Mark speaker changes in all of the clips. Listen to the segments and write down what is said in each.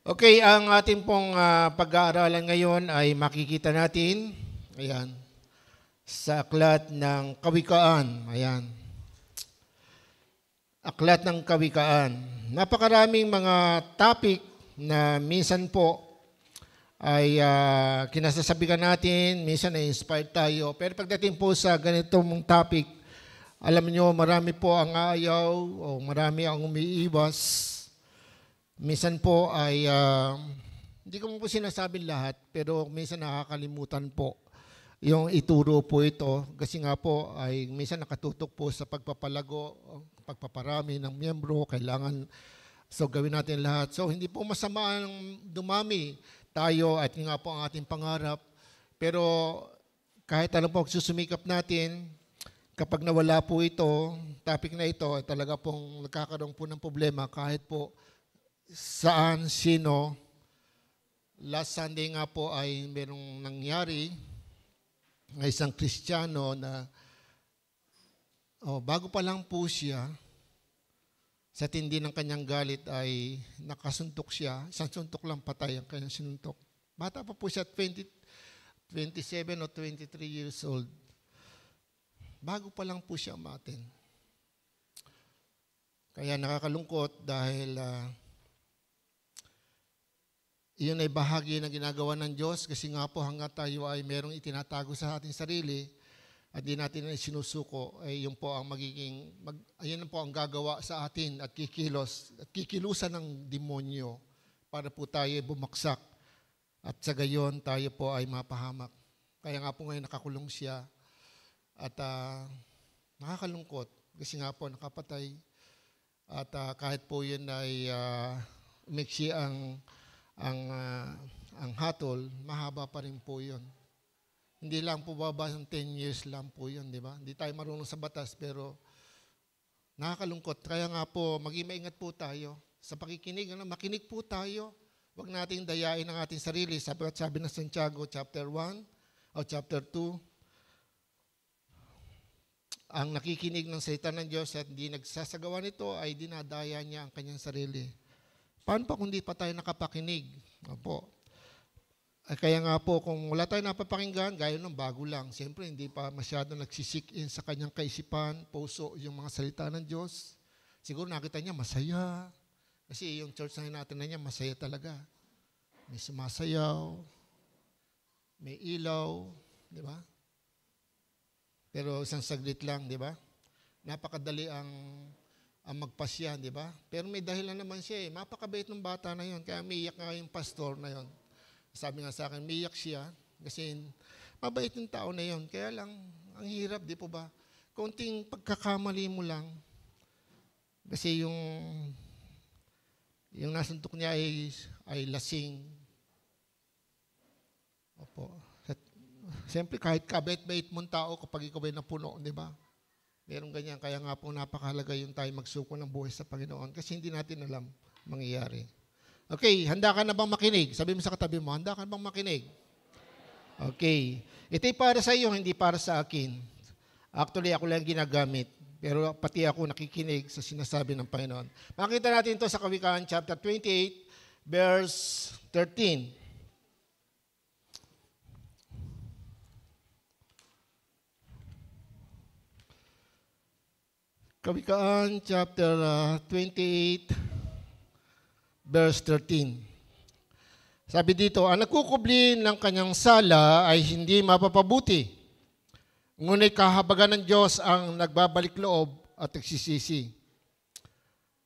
Speaker 1: Okay, ang ating pong pag-aaralan ngayon ay makikita natin, ayan, sa aklat ng Kawikaan. Ayan. Aklat ng Kawikaan. Napakaraming mga topic na minsan po ay kinasasabihan natin, minsan ay inspired tayo. Pero pagdating po sa ganitong topic, alam nyo, marami po ang ayaw o marami ang umiiwas. Minsan po ay, hindi ko po sinasabi lahat, pero minsan nakakalimutan po yung ituro po ito. Kasi nga po ay minsan nakatutok po sa pagpapalago, pagpaparami ng miyembro, kailangan gawin natin lahat. So hindi po masama ang dumami tayo at nga po ang ating pangarap. Pero kahit ano po susumikap natin, kapag nawala po ito, topic na ito, talaga pong nagkakaroon po ng problema kahit po saan, sino. Last Sunday nga po ay merong nangyari ng isang Kristiyano na bago pa lang po siya, sa tindi ng kanyang galit ay nakasuntok siya. Isang suntok lang patay ang kanyang sinuntok. Bata pa po siya, 27 o 23 years old. Bago pa lang po siya umatin. Kaya nakakalungkot dahil iyon ay bahagi na ginagawa ng Diyos kasi nga po hanggang tayo ay merong itinatago sa ating sarili at di natin na sinusuko, ay yun po ang magiging, ayun po ang gagawa sa atin at kikilusan ng demonyo para po tayo bumaksak at sa gayon tayo po ay mapahamak. Kaya nga po ngayon nakakulong siya at nakakalungkot kasi nga po nakapatay at kahit po yun ay umiksi ang hatol, mahaba pa rin po yun. Hindi lang po baba ng 10 years lang po yun, di ba? Hindi tayo marunong sa batas, pero nakakalungkot. Kaya nga po, maging maingat po tayo sa pakikinig. Makinig po tayo. Huwag nating dayain ang ating sarili. Sabi ng Santiago, chapter 1 o chapter 2, ang nakikinig ng salita ng Diyos at hindi nagsasagawa nito ay dinadaya niya ang kanyang sarili. Paano pa kung di pa tayo nakapakinig? Opo. Kaya nga po, kung wala tayo napapakinggan, gaya ng bago lang, siyempre hindi pa masyado nagsisik in sa kanyang kaisipan, puso, yung mga salita ng Diyos. Siguro nakita niya masaya. Kasi yung church na natin na niya, masaya talaga. May sumasayaw, may ilaw, di ba? Pero isang saglit lang, di ba? Napakadali ang magpasya, di ba? Pero may dahilan naman siya eh. Mapakabait ng bata na yon. Kaya umiiyak nga yung pastor na yon. Sabi nga sa akin, umiiyak siya kasi mabait yung tao na yon. Kaya lang, ang hirap, di po ba? Konting pagkakamali mo lang. Kasi yung nasuntok niya ay lasing. Opo. Siyempre, kahit kabait-bait mong tao kapag ikaw ay napuno, di ba? Meron ganyan, kaya nga po napakahalaga yung tayo magsuko ng buhay sa Panginoon kasi hindi natin alam mangyayari. Okay, handa ka na bang makinig? Sabi mo sa katabi mo, handa ka na bang makinig? Okay. Ito'y para sa iyo, hindi para sa akin. Actually, ako lang ginagamit. Pero pati ako nakikinig sa sinasabi ng Panginoon. Makita natin ito sa Kawikaan chapter 28, verse 13. Kawikaan chapter 28, verse 13. Sabi dito, ang nagkukubli ng kanyang sala ay hindi mapapabuti. Ngunit kahabagan ng Diyos ang nagbabalik loob at nagsisisi.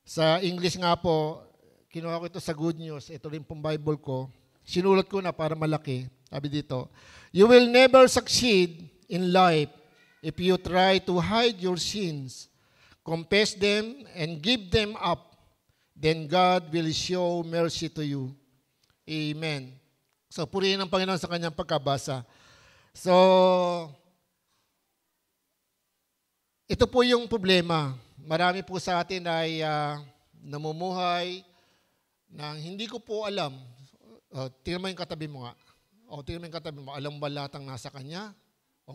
Speaker 1: Sa English nga po, kinuha ko ito sa Good News. Ito rin pong Bible ko. Sinulat ko na para malaki. Sabi dito, you will never succeed in life if you try to hide your sins. Confess them and give them up. Then God will show mercy to you. Amen. So, purihin ang Panginoon sa kanyang pagkabasa. So, ito po yung problema. Marami po sa atin ay namumuhay na hindi ko po alam. Tingnan mo yung katabi mo nga. Tingnan mo yung katabi mo. Alam ba lahat ang nasa kanya?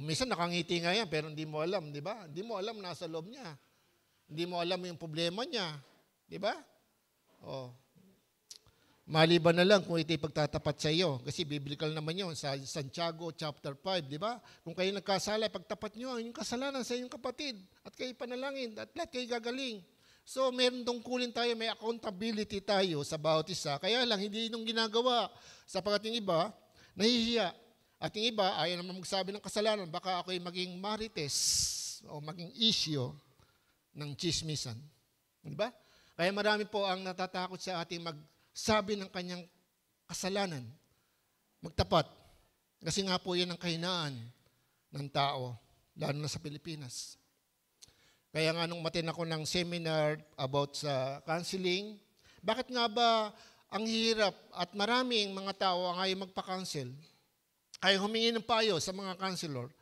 Speaker 1: Minsan nakangiti nga yan, pero hindi mo alam, di ba? Hindi mo alam nasa loob niya. Hindi mo alam yung problema niya. Di ba? Maliban na lang kung ito'y pagtatapat sa iyo. Kasi biblical naman yun sa Santiago chapter 5, di ba? Kung kayo nagkasala, pagtapat nyo yung kasalanan sa inyong kapatid at kayo panalangin at lahat kayo gagaling. So, meron tungkulin tayo, may accountability tayo sa bawat isa. Kaya lang, hindi nung ginagawa. Sapagkat yung iba, nahihiya. At yung iba, ayaw naman magsabi ng kasalanan, baka ako'y maging marites o maging issue ng chismisan. Di ba? Kaya marami po ang natatakot sa ating magsabi ng kanyang kasalanan. Magtapat. Kasi nga po yan ang kahinaan ng tao, lalo na sa Pilipinas. Kaya nga nung matin ako ng seminar about sa counseling, bakit nga ba ang hirap at maraming mga tao ang ayaw magpa-counsel? Ayaw humingi ng payo sa mga counselor,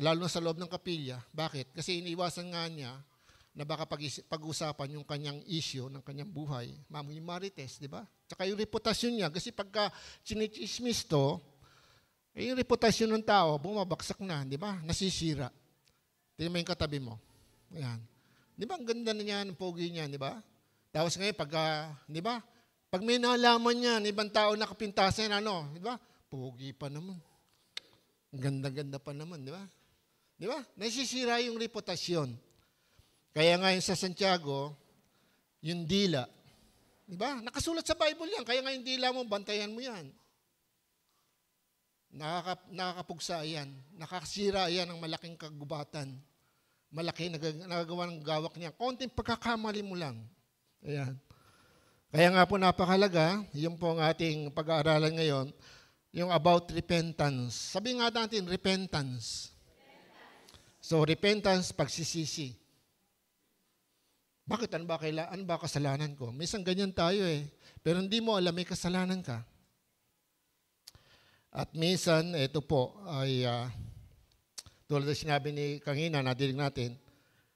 Speaker 1: lalo na sa loob ng kapilya. Bakit? Kasi iniiwasan nga niya na baka pag-usapan yung kanyang issue ng kanyang buhay. Yung marites, di ba? Tsaka yung reputasyon niya. Kasi pagka chinichismis to, yung reputasyon ng tao, bumabaksak na, di ba? Nasisira. Tingnan mo yung katabi mo. Ayan. Di ba, ang ganda na niya, ang pogi niya, di ba? Tapos ngayon, di ba? Pag may nalaman niya, ibang tao nakapintasan, di ba? Pogi pa naman. Ang ganda-ganda pa naman, di ba? Di ba? Nasisira yung reputasyon. Kaya nga yung sa Santiago, yung dila. Di ba? Nakasulat sa Bible yan. Kaya nga yung dila mo, bantayan mo yan. Nakakapugsa yan. Nakakasira yan ng malaking kagubatan. Malaki, nagagawa ng gawak niya. Konting pagkakamali mo lang. Ayan. Kaya nga po napakalaga, yung po ang ating pag-aaralan ngayon, yung about repentance. Sabi nga natin, repentance. So, repentance, pagsisisi. Bakit? Ano ba kasalanan ko? Minsan ganyan tayo eh. Pero hindi mo alam, may kasalanan ka. At minsan, ito po ay, tulad na sinabi ni Kangina, nadinig natin,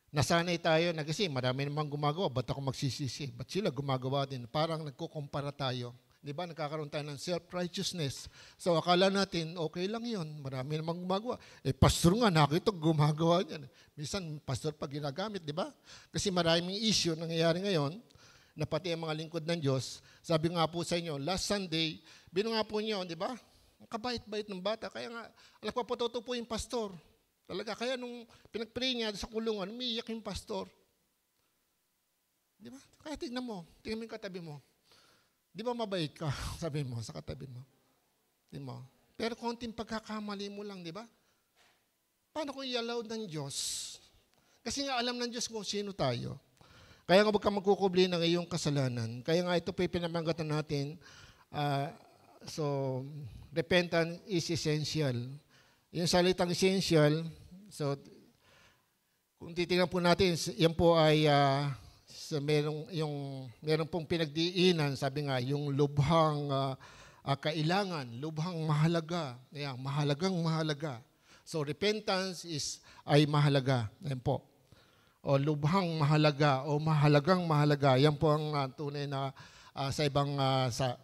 Speaker 1: nasanay tayo na kasi marami namang gumagawa, ba't ako magsisisi? Ba't sila gumagawa din? Parang nagkukumpara tayo. Di ba? Nagkakaroon tayo ng self-righteousness. So, akala natin, okay lang yun. Marami namang gumagawa. Pastor nga, nakita gumagawa niyan. Minsan, pastor pa ginagamit, di ba? Kasi maraming issue nangyayari ngayon, na pati ang mga lingkod ng Diyos. Sabi nga po sa inyo, last Sunday, bino nga po niyo, di ba? Ang kabait-bait ng bata. Kaya nga, nagpapatuto po yung pastor. Talaga, kaya nung pinag-pray niya sa kulungan, umiiyak yung pastor. Di ba? Kaya tignan mo yung katabi mo. Di ba mabait ka? Sabi mo sa katabi mo. Di mo? Pero konting pagkakamali mo lang, di ba? Paano kung i-allow ng Diyos? Kasi nga alam ng Diyos kung sino tayo. Kaya nga huwag kang magkukubli ng iyong kasalanan. Kaya nga ito po yung pinamangatan natin. So, repentance is essential. Yung salitang essential, so, kung titingnan po natin, yan po ay meron pong pinagdiinan, sabi nga, yung lubhang kailangan, lubhang mahalaga. Ayan, mahalagang-mahalaga. So, repentance ay mahalaga. Ayan po. O lubhang mahalaga o mahalagang-mahalaga. Yan po ang tunay na sa ibang,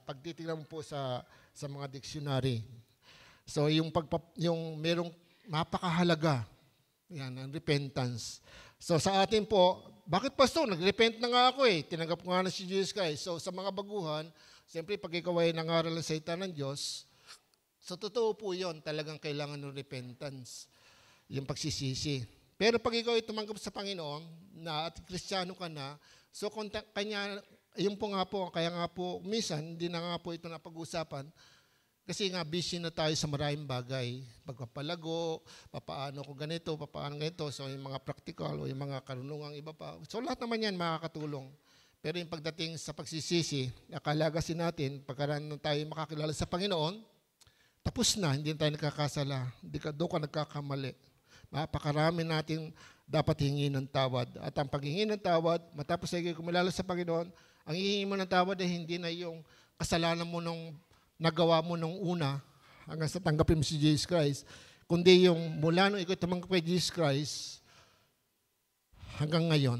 Speaker 1: pagtitingnan mo po sa mga dictionary. So, yung merong napakahalaga, yan, ang repentance. So, sa atin po, bakit pastor? Nag-repent na nga ako eh. Tinanggap ko nga na si Jesus Christ. So, sa mga baguhan, siyempre, pag ikaw ay nangaral ng salita ng Diyos, so, totoo po yun, talagang kailangan ng repentance, yung pagsisisi. Pero pag ikaw ay tumanggap sa Panginoon, at Kristiyano ka na, so, kanya, yun po nga po, kaya nga po, minsan, hindi na nga po ito napag-usapan, kasi nga busy na tayo sa maraming bagay. Pagpapalago, papaano ko ganito, papaano ganito. So yung mga practical o yung mga karunungang iba pa. So lahat naman yan makakatulong. Pero yung pagdating sa pagsisisi, nakalagasin natin, pagkaraan tayo makakilala sa Panginoon, tapos na, hindi tayo nakakasala. Doon ka nagkakamali. Napakarami natin dapat hingi ng tawad. At ang paghingi ng tawad, matapos tayo kumilala sa Panginoon, ang hihingi mo ng tawad ay hindi na yung kasalanan mo nung nagawa mo nung una hanggang sa tanggapin mo si Jesus Christ, kundi yung mula nung ikaw tumanggap kay Jesus Christ hanggang ngayon,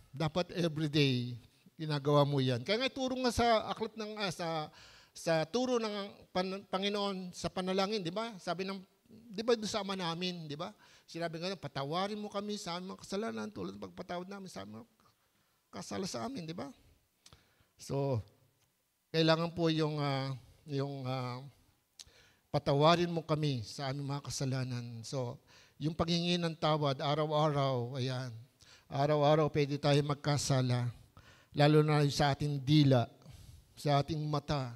Speaker 1: dapat everyday ginagawa mo yan. Kaya nga ituro nga sa aklat ng sa turo ng Panginoon sa panalangin, di ba? Sabi ng, di ba doon sa ama namin, di ba? Sinabi nga, patawarin mo kami sa aming mga kasalanan tulad ng pagpatawad namin sa aming kasala sa amin, di ba? So, kailangan po yung patawarin mo kami sa aming mga kasalanan. So, yung paghingi ng tawad, araw-araw, ayan. Araw-araw pwede tayo magkasala, lalo na sa ating dila, sa ating mata.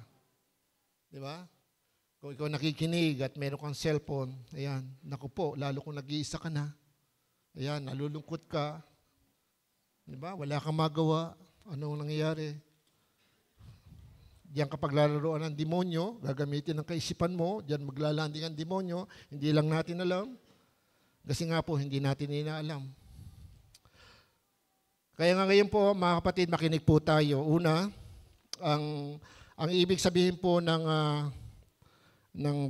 Speaker 1: Di ba? Kung ikaw nakikinig at meron kang cellphone, ayan, naku po, lalo kung nag-iisa ka na, ayan, nalulungkot ka, di ba? Wala kang magawa, anong nangyayari? Diyan kapag lalaroan ng demonyo, gagamitin ng kaisipan mo, diyan maglalanding ang demonyo, hindi lang natin alam. Kasi nga po, hindi natin inaalam. Kaya nga ngayon po, mga kapatid, makinig po tayo. Una, ang ibig sabihin po ng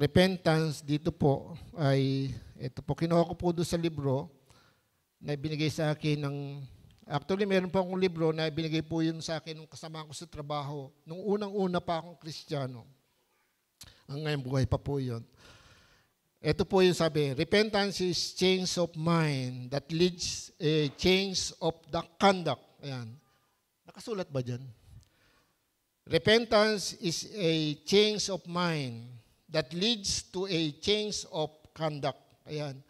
Speaker 1: repentance dito po ay, ito po, kinuha ko po doon sa libro na binigay sa akin actually, meron po akong libro na binigay po yun sa akin nung kasama ko sa trabaho. Nung unang-una pa akong Kristiyano. Ang ngayon buhay pa po yun. Ito po yung sabi, repentance is change of mind that leads a change of the conduct. Ayan. Nakasulat ba dyan? Repentance is a change of mind that leads to a change of conduct. Ayan.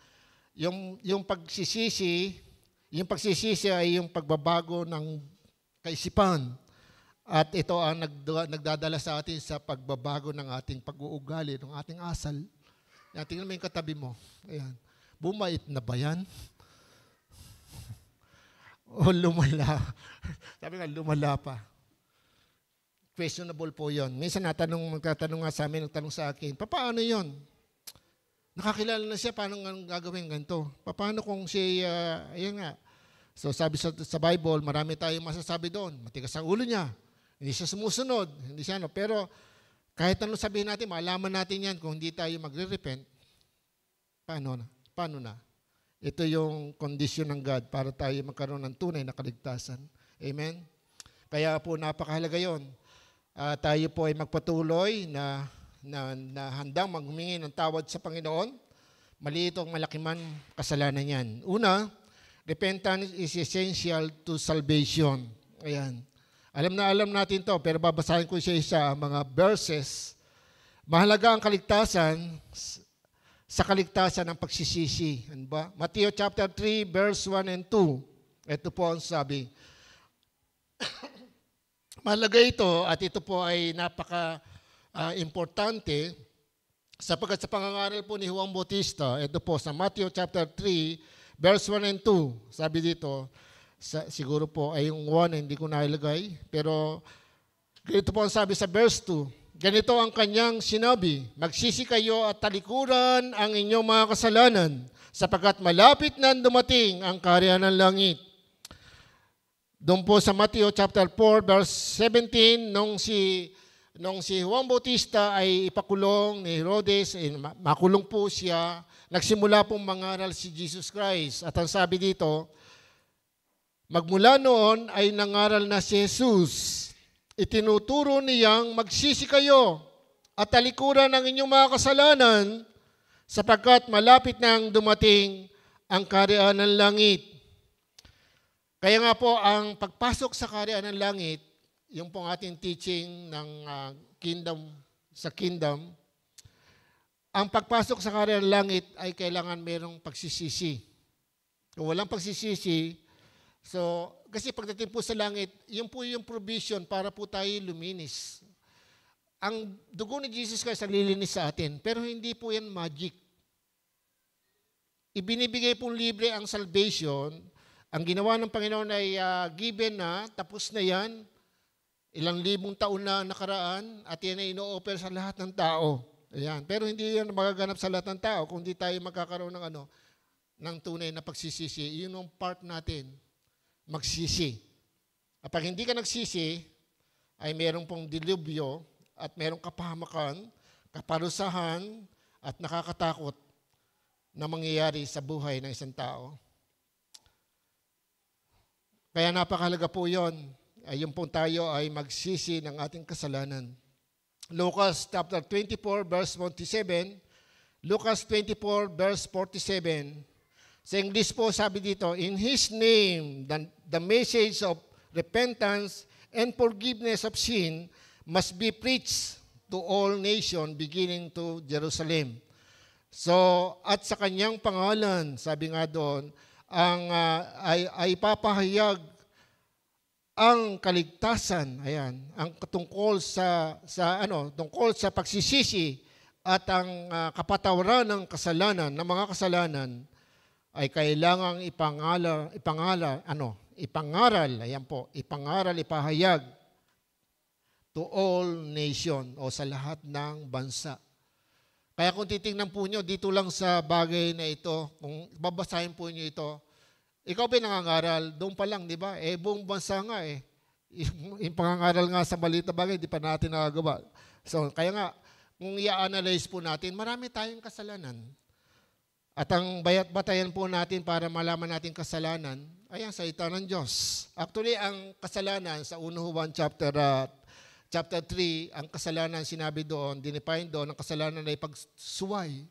Speaker 1: Yung pagsisisi ay yung pagbabago ng kaisipan. At ito ang nagdadala sa atin sa pagbabago ng ating pag-uugali, ng ating asal. Yan, tingnan mo yung katabi mo. Ayan. Bumait na ba yan? O lumala? Sabi nga, lumala pa. Questionable po yon. Minsan magtatanong nga sa amin, nagtanong sa akin, paano yon? Nakakilala na siya, paano nga gagawin ganito? Paano kung siya, ayun nga. So sabi sa Bible, marami tayong masasabi doon. Matigas ang ulo niya. Hindi siya sumusunod. Hindi siya, pero kahit anong sabihin natin, maalaman natin yan kung hindi tayo magre-repent. Paano na? Ito yung condition ng God para tayo magkaroon ng tunay na kaligtasan. Amen? Kaya po napakahalaga yon. Tayo po ay magpatuloy na handang maghumingi ng tawad sa Panginoon, maliit o malaki man kasalanan yan. Una, repentance is essential to salvation. Ayan. Alam natin to, pero babasahin ko siya mga verses. Mahalaga ang kaligtasan sa kaligtasan ng pagsisisi. Ano ba? Matthew chapter 3, verse 1 and 2. Ito po ang sabi. Mahalaga ito at ito po ay importante sapagkat sa pangangaral po ni Juan Bautista, ito po sa Matthew chapter 3, verse 1 and 2, sabi dito, siguro po ay yung 1 hindi ko nailagay, pero ganito po ang sabi sa verse 2, ganito ang kanyang sinabi, magsisi kayo at talikuran ang inyong mga kasalanan, sapagkat malapit na dumating ang kaharian ng langit. Doon po sa Matthew chapter 4, verse 17, nung si Juan Bautista ay ipakulong ni Herodes, makulong po siya, nagsimula pong mangaral si Jesus Christ. At ang sabi dito, magmula noon ay nangaral na si Jesus. Itinuturo niyang magsisi kayo at talikuran ang inyong mga kasalanan sapagkat malapit nang dumating ang kaharian ng langit. Kaya nga po, ang pagpasok sa kaharian ng langit, yung pong ating teaching ng kingdom, ang pagpasok sa kaharian ng langit ay kailangan mayroong pagsisisi. Kung walang pagsisisi, kasi pagdating po sa langit, yun po yung provision para po tayo luminis. Ang dugo ni Jesus Christ ang lilinis sa atin, pero hindi po yan magic. Ibinibigay pong libre ang salvation. Ang ginawa ng Panginoon ay given na, tapos na yan, ilang libong taon na nakaraan, at yan ay ino-offer sa lahat ng tao. Ayan. Pero hindi yan magaganap sa lahat ng tao kung di tayo magkakaroon ng tunay na pagsisisi. Yun ang part natin, magsisi. Kapag hindi ka nagsisi, ay meron pong dilubyo at merong kapahamakan, kaparusahan, at nakakatakot na mangyayari sa buhay ng isang tao. Kaya napakahalaga po yun. Yung pong tayo ay magsisi ng ating kasalanan. Lucas chapter 24 verse 47, Lucas 24 verse 47. Sa English po sabi dito, in His name, the message of repentance and forgiveness of sin must be preached to all nations beginning to Jerusalem. So, at sa kanyang pangalan, sabi nga doon, ay papahayag ang kaligtasan, ayan, ang tungkol tungkol sa pagsisisi at ang kapatawaran ng kasalanan, ng mga kasalanan ay kailangang ipangaral, ipahayag to all nation o sa lahat ng bansa. Kaya kung titingnan po nyo, dito lang sa bagay na ito, kung babasahin po nyo ito, ikaw ba nangangaral? Doon pa lang, di ba? Buong bansa nga yung pangangaral nga sa balita bagay, di pa natin nagagawa. So, kaya nga, kung i-analyze po natin, marami tayong kasalanan. At ang batayan po natin para malaman natin kasalanan, ay ang salita ng Diyos. Actually, ang kasalanan sa 1 Juan Chapter 3, ang kasalanan sinabi doon, dinefine doon, ang kasalanan ay pagsuway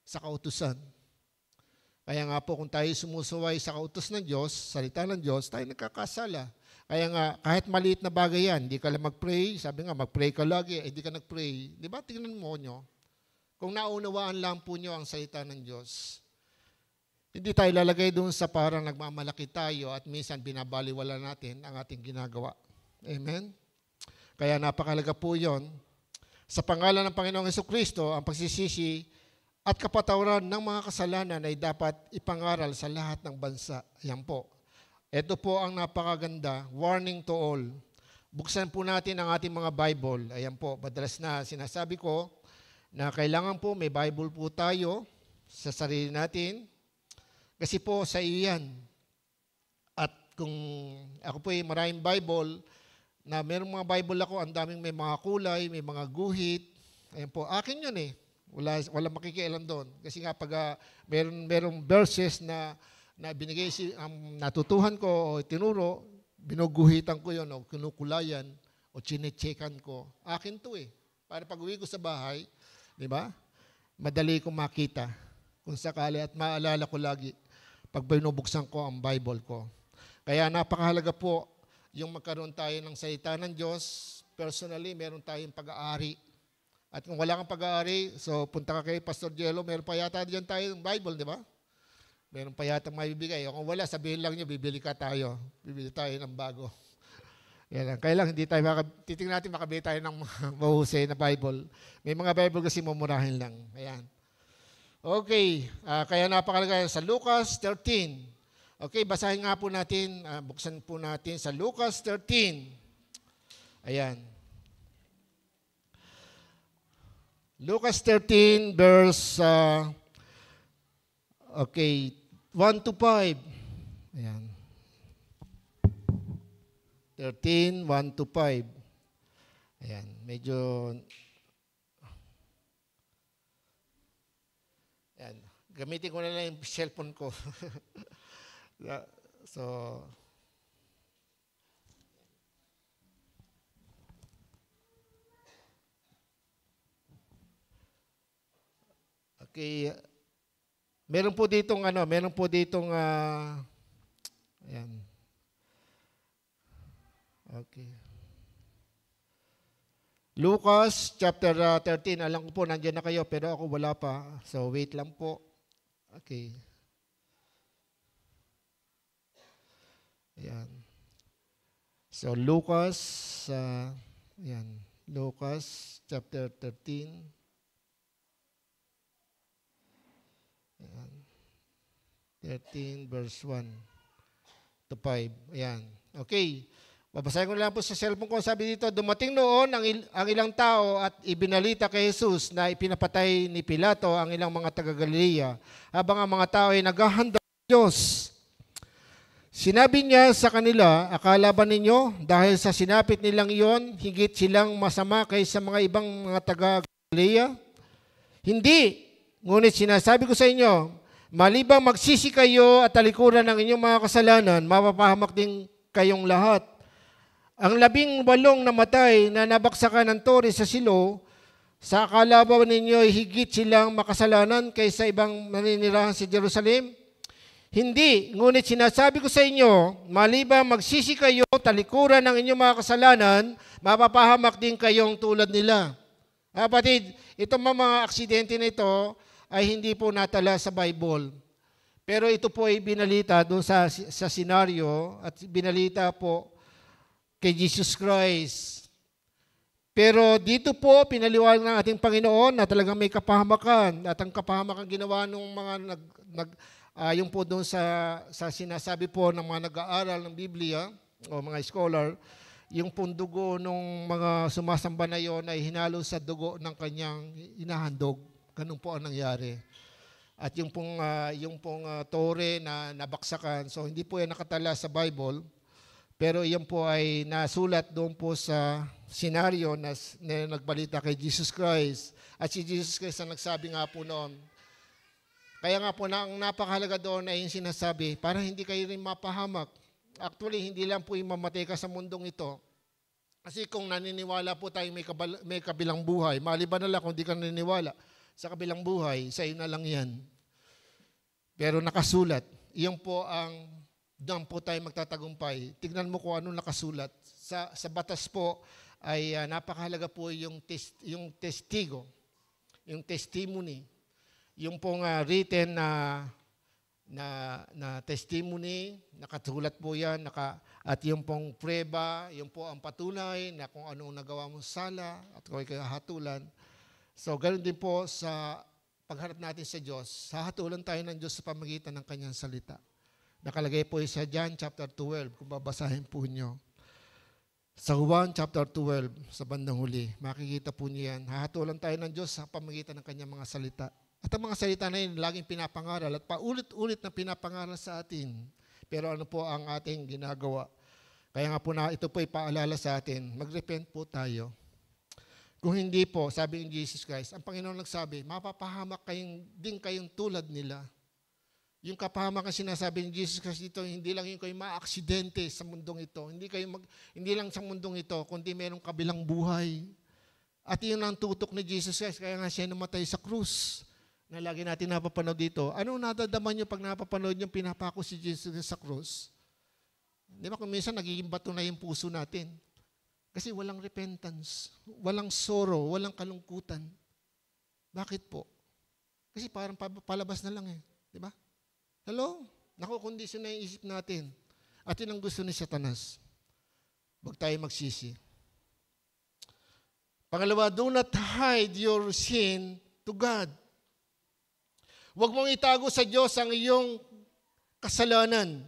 Speaker 1: sa kautusan. Kaya nga po, kung tayo sumusuway sa kautos ng Diyos, salita ng Diyos, tayo nagkakasala. Kaya nga, kahit maliit na bagay yan, hindi ka lang mag-pray, sabi nga, mag-pray ka lagi, hindi ka nag-pray. Di ba, tingnan mo nyo, kung naunawaan lang po nyo ang salita ng Diyos, hindi tayo lalagay doon sa parang nagmamalaki tayo at minsan binabaliwala natin ang ating ginagawa. Amen? Kaya napakalaga po yon. Sa pangalan ng Panginoong Jesucristo, ang pagsisisi at kapatawaran ng mga kasalanan ay dapat ipangaral sa lahat ng bansa. Ayan po. Ito po ang napakaganda, warning to all. Buksan po natin ang ating mga Bible. Ayan po, madalas na sinasabi ko na kailangan po may Bible po tayo sa sarili natin. Kasi po sa iyo yan. At kung ako po ay maraming Bible, na merong mga Bible ako, ang daming may mga kulay, may mga guhit. Ayan po, akin yun eh. Wala makikialam doon. Kasi nga pag merong verses na binigay natutuhan ko o tinuro, binuguhitan ko yun o kinukulayan o chinechekan ko. Akin to eh. Para pag uwi ko sa bahay, di ba? Madali kong makita kung sakali at maalala ko lagi pag binubuksan ko ang Bible ko. Kaya napakahalaga po yung magkaroon tayo ng salita ng Diyos. Personally, meron tayong pag-aari. At kung wala kang pag-aari, so punta ka kay Pastor Jello, meron pa yata diyan tayo ng Bible, di ba? Meron pa yata maibibigay. O kung wala, sabihin lang niyo, bibili tayo ng bago. Yan lang. Kaya lang, hindi tayo titingnan natin makabili tayo ng mahusay na Bible. May mga Bible kasi mumurahin lang. Ayan. Okay. Kaya napakalaga sa Lucas 13. Okay, basahin nga po natin, buksan po natin sa Lucas 13. Ayan. Lucas 13 verse 1 to 5. Ayan. 13, 1 to 5. Ayan, medyo ayan, gamitin ko na lang yung cellphone ko. So, okay, meron po ditong ayan. Okay. Lucas chapter 13, alam ko po nandiyan na kayo pero ako wala pa. So wait lang po. Okay. Ayan. So, Lucas chapter 13. Ayan. 13 verse 1 to 5. Ayan. Okay. Babasahin ko lang po sa cellphone ko. Sabi dito, dumating noon ang ilang tao at ibinalita kay Jesus na ipinapatay ni Pilato ang ilang mga taga-Galilea habang ang mga tao ay naghahanda ng Diyos. Sinabi niya sa kanila, akala ba ninyo dahil sa sinapit nilang iyon, higit silang masama kaysa mga ibang mga taga-Galilea? Hindi. Ngunit sinasabi ko sa inyo, malibang magsisi kayo at talikuran ng inyong mga kasalanan, mapapahamak din kayong lahat. Ang 18 namatay na nabaksakan ng tore sa Silo, sa akala ba ninyo higit silang makasalanan kaysa ibang naninirahan sa Jerusalem? Hindi, ngunit sinasabi ko sa inyo, maliban magsisi kayo, talikuran ng inyong mga kasalanan, mapapahamak din kayong tulad nila. Kapatid, itong mga aksidente na ito ay hindi po natala sa Bible. Pero ito po ay binalita doon sa senaryo at binalita po kay Jesus Christ. Pero dito po, pinaliwanag ng ating Panginoon na talagang may kapahamakan. At ang kapahamakan ginawa ng mga yung po doon sa sinasabi po ng mga nag-aaral ng Biblia o mga scholar, yung pong dugo ng mga sumasamba na yon ay hinalo sa dugo ng kanyang inahandog. Ganun po ang nangyari. At yung pong tore na nabaksakan, so hindi po yan nakatala sa Bible, pero yan po ay nasulat doon po sa senaryo na nagbalita kay Jesus Christ. At si Jesus Christ ang nagsabi nga po noon. Kaya nga po, ang napakahalaga doon ay yung sinasabi, para hindi kayo rin mapahamak. Actually, hindi lang po yung mamatay ka sa mundong ito. Kasi kung naniniwala po tayo may kabilang buhay, maliban na lang kung di ka naniniwala sa kabilang buhay, sa iyo na lang yan. Pero nakasulat, iyon po ang doon po tayo magtatagumpay. Tignan mo kung ano nakasulat. Sa batas po ay napakahalaga po yung testigo, yung testimony. Yung pong written na testimony, nakasulat po yan, at yung pong preba, yung po ang patunay na kung anong nagawa mong sala at kung ay kahatulan. So, ganoon din po sa pagharap natin sa Diyos, hahatulan tayo ng Diyos sa pamagitan ng Kanyang salita. Nakalagay po sa John chapter 12, kung babasahin po nyo. Sa Juan chapter 12, sa bandang huli, makikita po niyo yan. Hahatulan tayo ng Diyos sa pamagitan ng Kanyang mga salita. At ang mga salita na yun, laging pinapangaral at paulit-ulit na pinapangaral sa atin. Pero ano po ang ating ginagawa? Kaya nga po ito po ipaalala sa atin, mag-repent po tayo. Kung hindi po, sabi ng Jesus Christ, ang Panginoon nagsabi, mapapahamak kayong tulad nila. Yung kapahamakan sinasabi ng Jesus Christ dito, hindi lang yung kayo ma-aksidente sa mundong ito. Hindi lang sa mundong ito, kundi mayroong kabilang buhay. At yun ang tutok ni Jesus Christ, kaya nga siya namatay sa krus. Na lagi natin napapanood dito. Anong nadadaman nyo pag napapanood nyo pinapako si Jesus sa krus? Di ba kung minsan nagiging bato na yung puso natin? Kasi walang repentance, walang sorrow, walang kalungkutan. Bakit po? Kasi parang palabas na lang eh. Di ba? Hello? Nakukondisyon na yung isip natin. At yun ang gusto ni Satanas. Huwag tayo magsisi. Pangalawa, do not hide your sin to God. Huwag mong itago sa Diyos ang iyong kasalanan.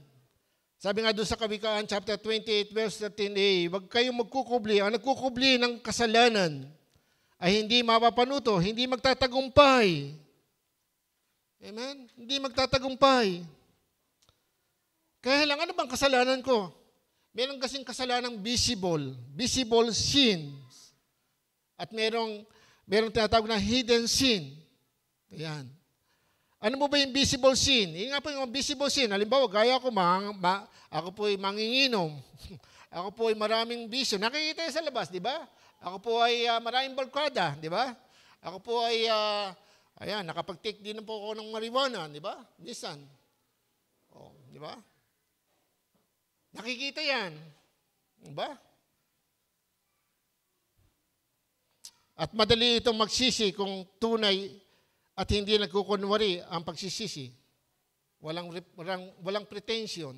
Speaker 1: Sabi nga doon sa Kawikaan, chapter 28, verse 13a, huwag kayong magkukubli. Ang nagkukubli ng kasalanan ay hindi mapapanuto, hindi magtatagumpay. Amen? Hindi magtatagumpay. Kaya lang, ano bang kasalanan ko? Meron kasing kasalanang visible sins. At merong tinatawag na hidden sin. Ayan. Ano mo ba yung visible sin? Yung nga po yung visible sin. Halimbawa, gaya ako, ako po ay manginginom. Ako po ay maraming bisyo. Nakikita sa labas, di ba? Ako po ay maraming barkada, di ba? Ako po ay, nakapag-take din po ako ng marijuana, di ba? Minsan. Oh, di ba? Nakikita yan. Di ba? At madali itong magsisi kung tunay at hindi nagkukunwari ang pagsisisi. Walang pretension.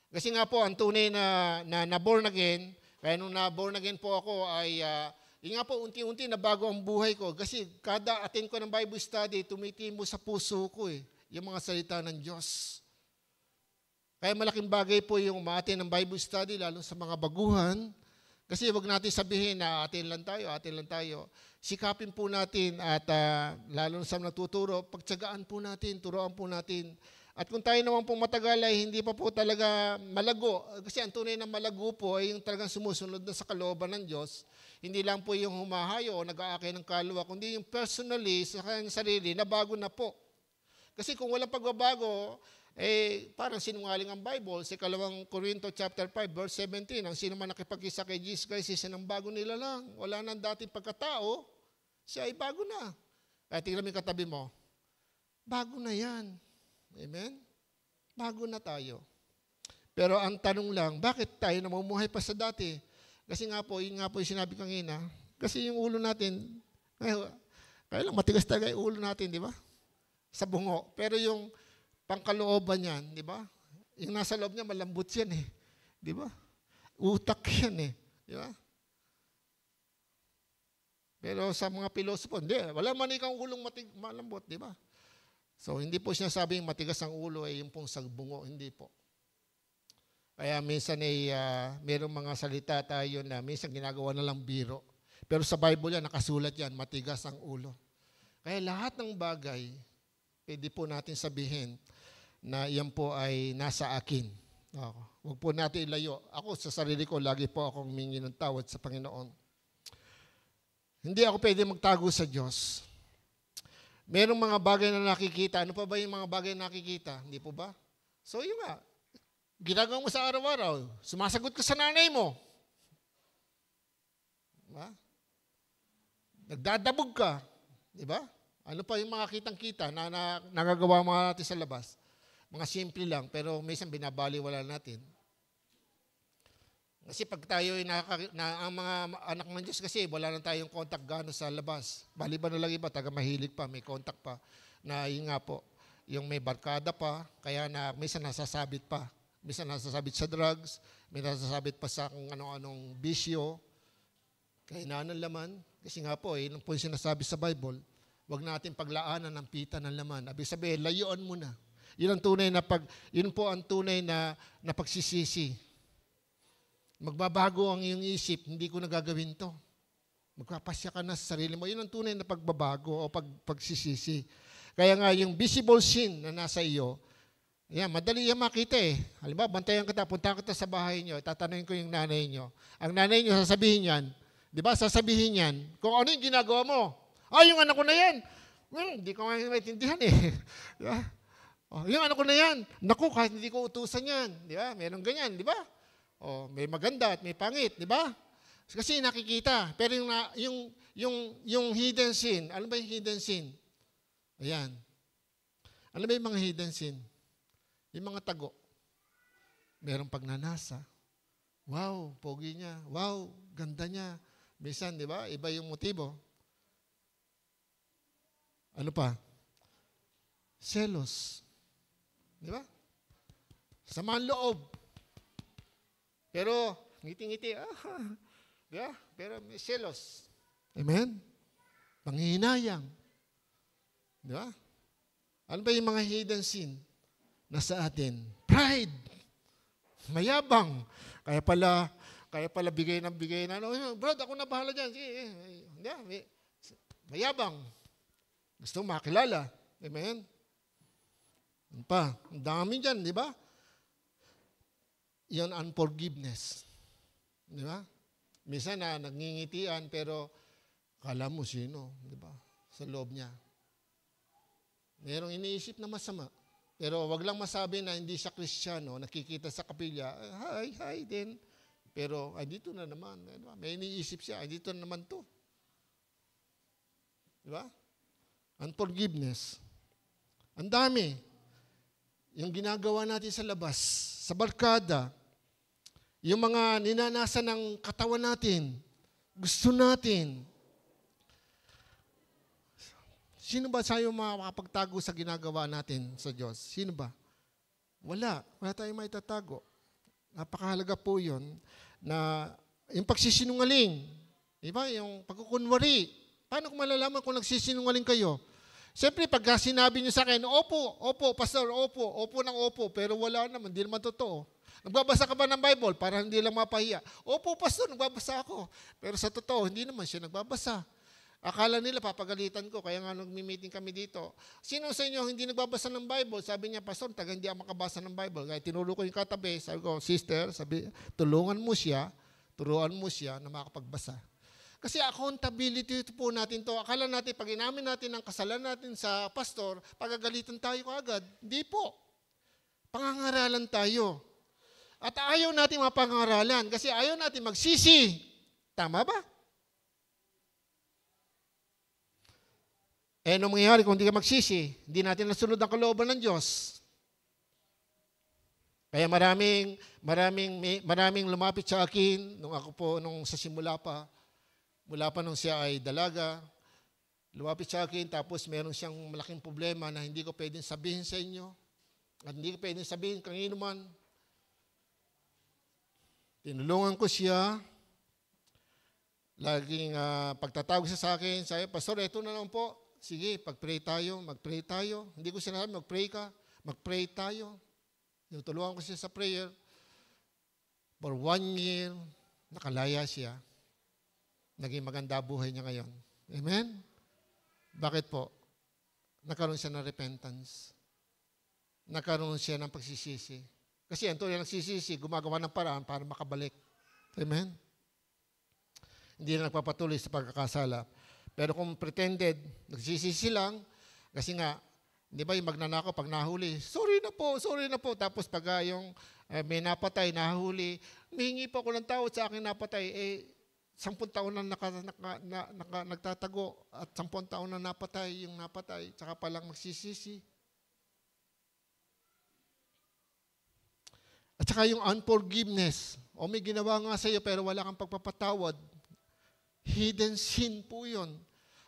Speaker 1: Kasi nga po, ang tunay na born again, kaya nung na-born again po ako ay, yun nga po, unti-unti nabago ang buhay ko. Kasi kada attend ko ng Bible study, tumitimo sa puso ko yung mga salita ng Diyos. Kaya malaking bagay po yung ma-attend ng Bible study, lalo sa mga baguhan. Kasi wag natin sabihin na attend lang tayo. Sikapin po natin at lalo sa nagtuturo, pagtsagaan po natin, turuan po natin. At kung tayo naman po matagal ay hindi pa po talaga malago, kasi ang tunay na malago po ay yung talagang sumusunod na sa kalooban ng Diyos, hindi lang po yung humahayo o nag-aakay ng kaluluwa, kundi yung personally sa kanyang sarili na bago na po. Kasi kung walang pagbabago, parang sinungaling ang Bible. Sa 2 Corinto chapter 5, verse 17, ang sino man nakipag-isa kay Jesus Christ, isa ng bago nila lang. Wala nang dating pagkatao, siya ay bago na. Kaya tingnan mo yung katabi mo, bago na yan. Amen? bago na tayo. Pero ang tanong lang, bakit tayo namumuhay pa sa dati? Kasi nga po, yun nga po yung sinabi kanina, kasi yung ulo natin, kaya lang matigas talaga yung ulo natin, di ba? Sa bungo. Pero yung pangkalooban yan, di ba? Yung nasa loob niya, malambot yan eh. Di ba? Utak yan eh. Di ba? Pero sa mga pilosopo, hindi. Wala man ikaw ulong malambot, di ba? So, hindi po siya sabing matigas ang ulo ay yung pong sa bungo. Hindi po. Kaya minsan ay mayroong mga salita tayo na minsan ginagawa na lang biro. Pero sa Bible yan, nakasulat yan, matigas ang ulo. Kaya lahat ng bagay, pwede po natin sabihin na yan po ay nasa akin. Huwag po natin ilayo. Ako sa sarili ko, lagi po akong humingi ng tawad sa Panginoon. Hindi ako pwede magtago sa Diyos. Merong mga bagay na nakikita. Ano pa ba yung mga bagay na nakikita? Hindi po ba? So yun nga, ginagawa mo sa araw-araw. Sumasagot ka sa nanay mo. Diba? Nagdadabog ka. Diba? Ano pa yung mga kitang-kita na nagagawa mga natin sa labas? Mga simple lang, pero minsan binabaliwala natin. Kasi pag tayo ang mga anak ng Diyos kasi wala na tayong contact gano'n sa labas. Baliban na lang iba, taga mahilig pa, may contact pa. Na yun nga po, yung may barkada pa, kaya na minsan nasasabit pa. Minsan nasasabit sa drugs, may nasasabit pa sa kung ano-anong bisyo. Kahinaan ng laman. Kasi nga po, yun po yung sinasabi sa Bible, huwag natin paglaanan ng pita ng laman. Ibig sabihin, layuan mo na. Yun po ang tunay na pagsisisi. Magbabago ang iyong isip, hindi ko na gagawin to. Magpapasya ka na sa sarili mo. Yun ang tunay na pagbabago o pagsisisi. Kaya nga yung visible sin na nasa iyo, yan, madali yan makita eh. Halimbawa, bantayan kita, punta kita sa bahay nyo, tatanungin ko yung nanay nyo. Ang nanay nyo sasabihin yan, di ba? Sasabihin yan, kung ano yung ginagawa mo. Yung anak ko na yan. Hindi ko maintindihan eh. Di ba? Yung anak ko na yan. Naku, kahit hindi ko utusan yan. Di ba? Meron ganyan, di ba? May maganda at may pangit, di ba? Kasi nakikita. Pero yung hidden sin, ano ba yung hidden sin? Ayan. Ano ba yung mga hidden sin? Yung mga tago. Merong pagnanasa. Wow, pogi niya. Wow, ganda niya. Minsan, di ba? Iba yung motibo. Ano pa? Selos. Di ba? Samaan loob. Pero, ngiti-ngiti, yeah, pero may selos. Amen? Panghihinayang. Di ba? Ano ba yung mga hidden sin na sa atin? Pride. Mayabang. Kaya pala bigay ng bigay na, Brad, ako na bahala dyan. Sige, mayabang. Gusto makilala. Amen? Ano pa? Ang dami dyan, di ba? Yan unforgiveness. Di ba? Minsan nangingitian pero kala mo sino, di ba? Sa loob niya. Merong iniisip na masama. Pero wag lang masabi na hindi siya Kristiyano, nakikita sa kapilya, hi din. Pero dito na naman, di ba? May iniisip siya, dito na naman to. Di ba? Unforgiveness. Ang dami. Yung ginagawa natin sa labas, sa barkada, yung mga ninanasa ng katawan natin, gusto natin. Sino ba sa'yo makakapagtago sa ginagawa natin sa Diyos? Sino ba? Wala. Wala tayong maitatago. Napakahalaga po yun na yung pagsisinungaling, di ba? Yung pagkukunwari. Paano kung malalaman kung nagsisinungaling kayo? Siyempre, pag sinabi niyo sa akin, opo, pastor, opo ng opo, pero wala naman, hindi naman totoo. Nagbabasa ka ba ng Bible para hindi lang mapahiya? Opo, pastor, nagbabasa ako. Pero sa totoo, hindi naman siya nagbabasa. Akala nila papagalitan ko, kaya nga nagmi-meeting kami dito. Sino sa inyo hindi nagbabasa ng Bible? Sabi niya, pastor, hindi ako makabasa ng Bible. Kaya tinuro ko yung katabi, sabi ko, sister, turuan mo siya na makapagbasa. Kasi accountability po natin to. Akala natin, pag inamin natin ang kasalanan natin sa pastor, pagagalitan tayo kaagad. Hindi po. Pangangaralan tayo. At ayaw natin mapangaralan kasi ayaw natin magsisi. Tama ba? Anong mangyayari kung hindi ka magsisi? Hindi natin nasunod ang kalooban ng Diyos. Kaya maraming lumapit sa akin nung sa simula pa, mula pa nung siya ay dalaga, lumapit sa akin tapos meron siyang malaking problema na hindi ko pwedeng sabihin sa inyo at hindi ko pwedeng sabihin kanino man. Tinulungan ko siya. Laging pagtatawag siya sa akin, sabi, Pastor, ito na lang po. Sige, mag-pray tayo. Hindi ko sinasabi, mag-pray tayo. Tinutulungan ko siya sa prayer. For 1 year, nakalaya siya. Naging maganda buhay niya ngayon. Amen? Bakit po? Nagkaroon siya ng repentance. Nagkaroon siya ng pagsisisi. Kasi ang tuloy nagsisisi, gumagawa ng paraan para makabalik. Amen? Hindi na nagpapatuloy sa pagkakasala. Pero kung pretended, nagsisisi lang, kasi nga, di ba yung magnanakaw pag nahuli, sorry na po. Tapos pag yung may napatay, nahuli, humihingi po ako ng tawad sa akin napatay, 10 taon na nagtatago at 10 taon na napatay yung napatay, tsaka palang magsisisi. At saka yung unforgiveness. O may ginawa nga sa iyo pero wala kang pagpapatawad. Hidden sin po yun.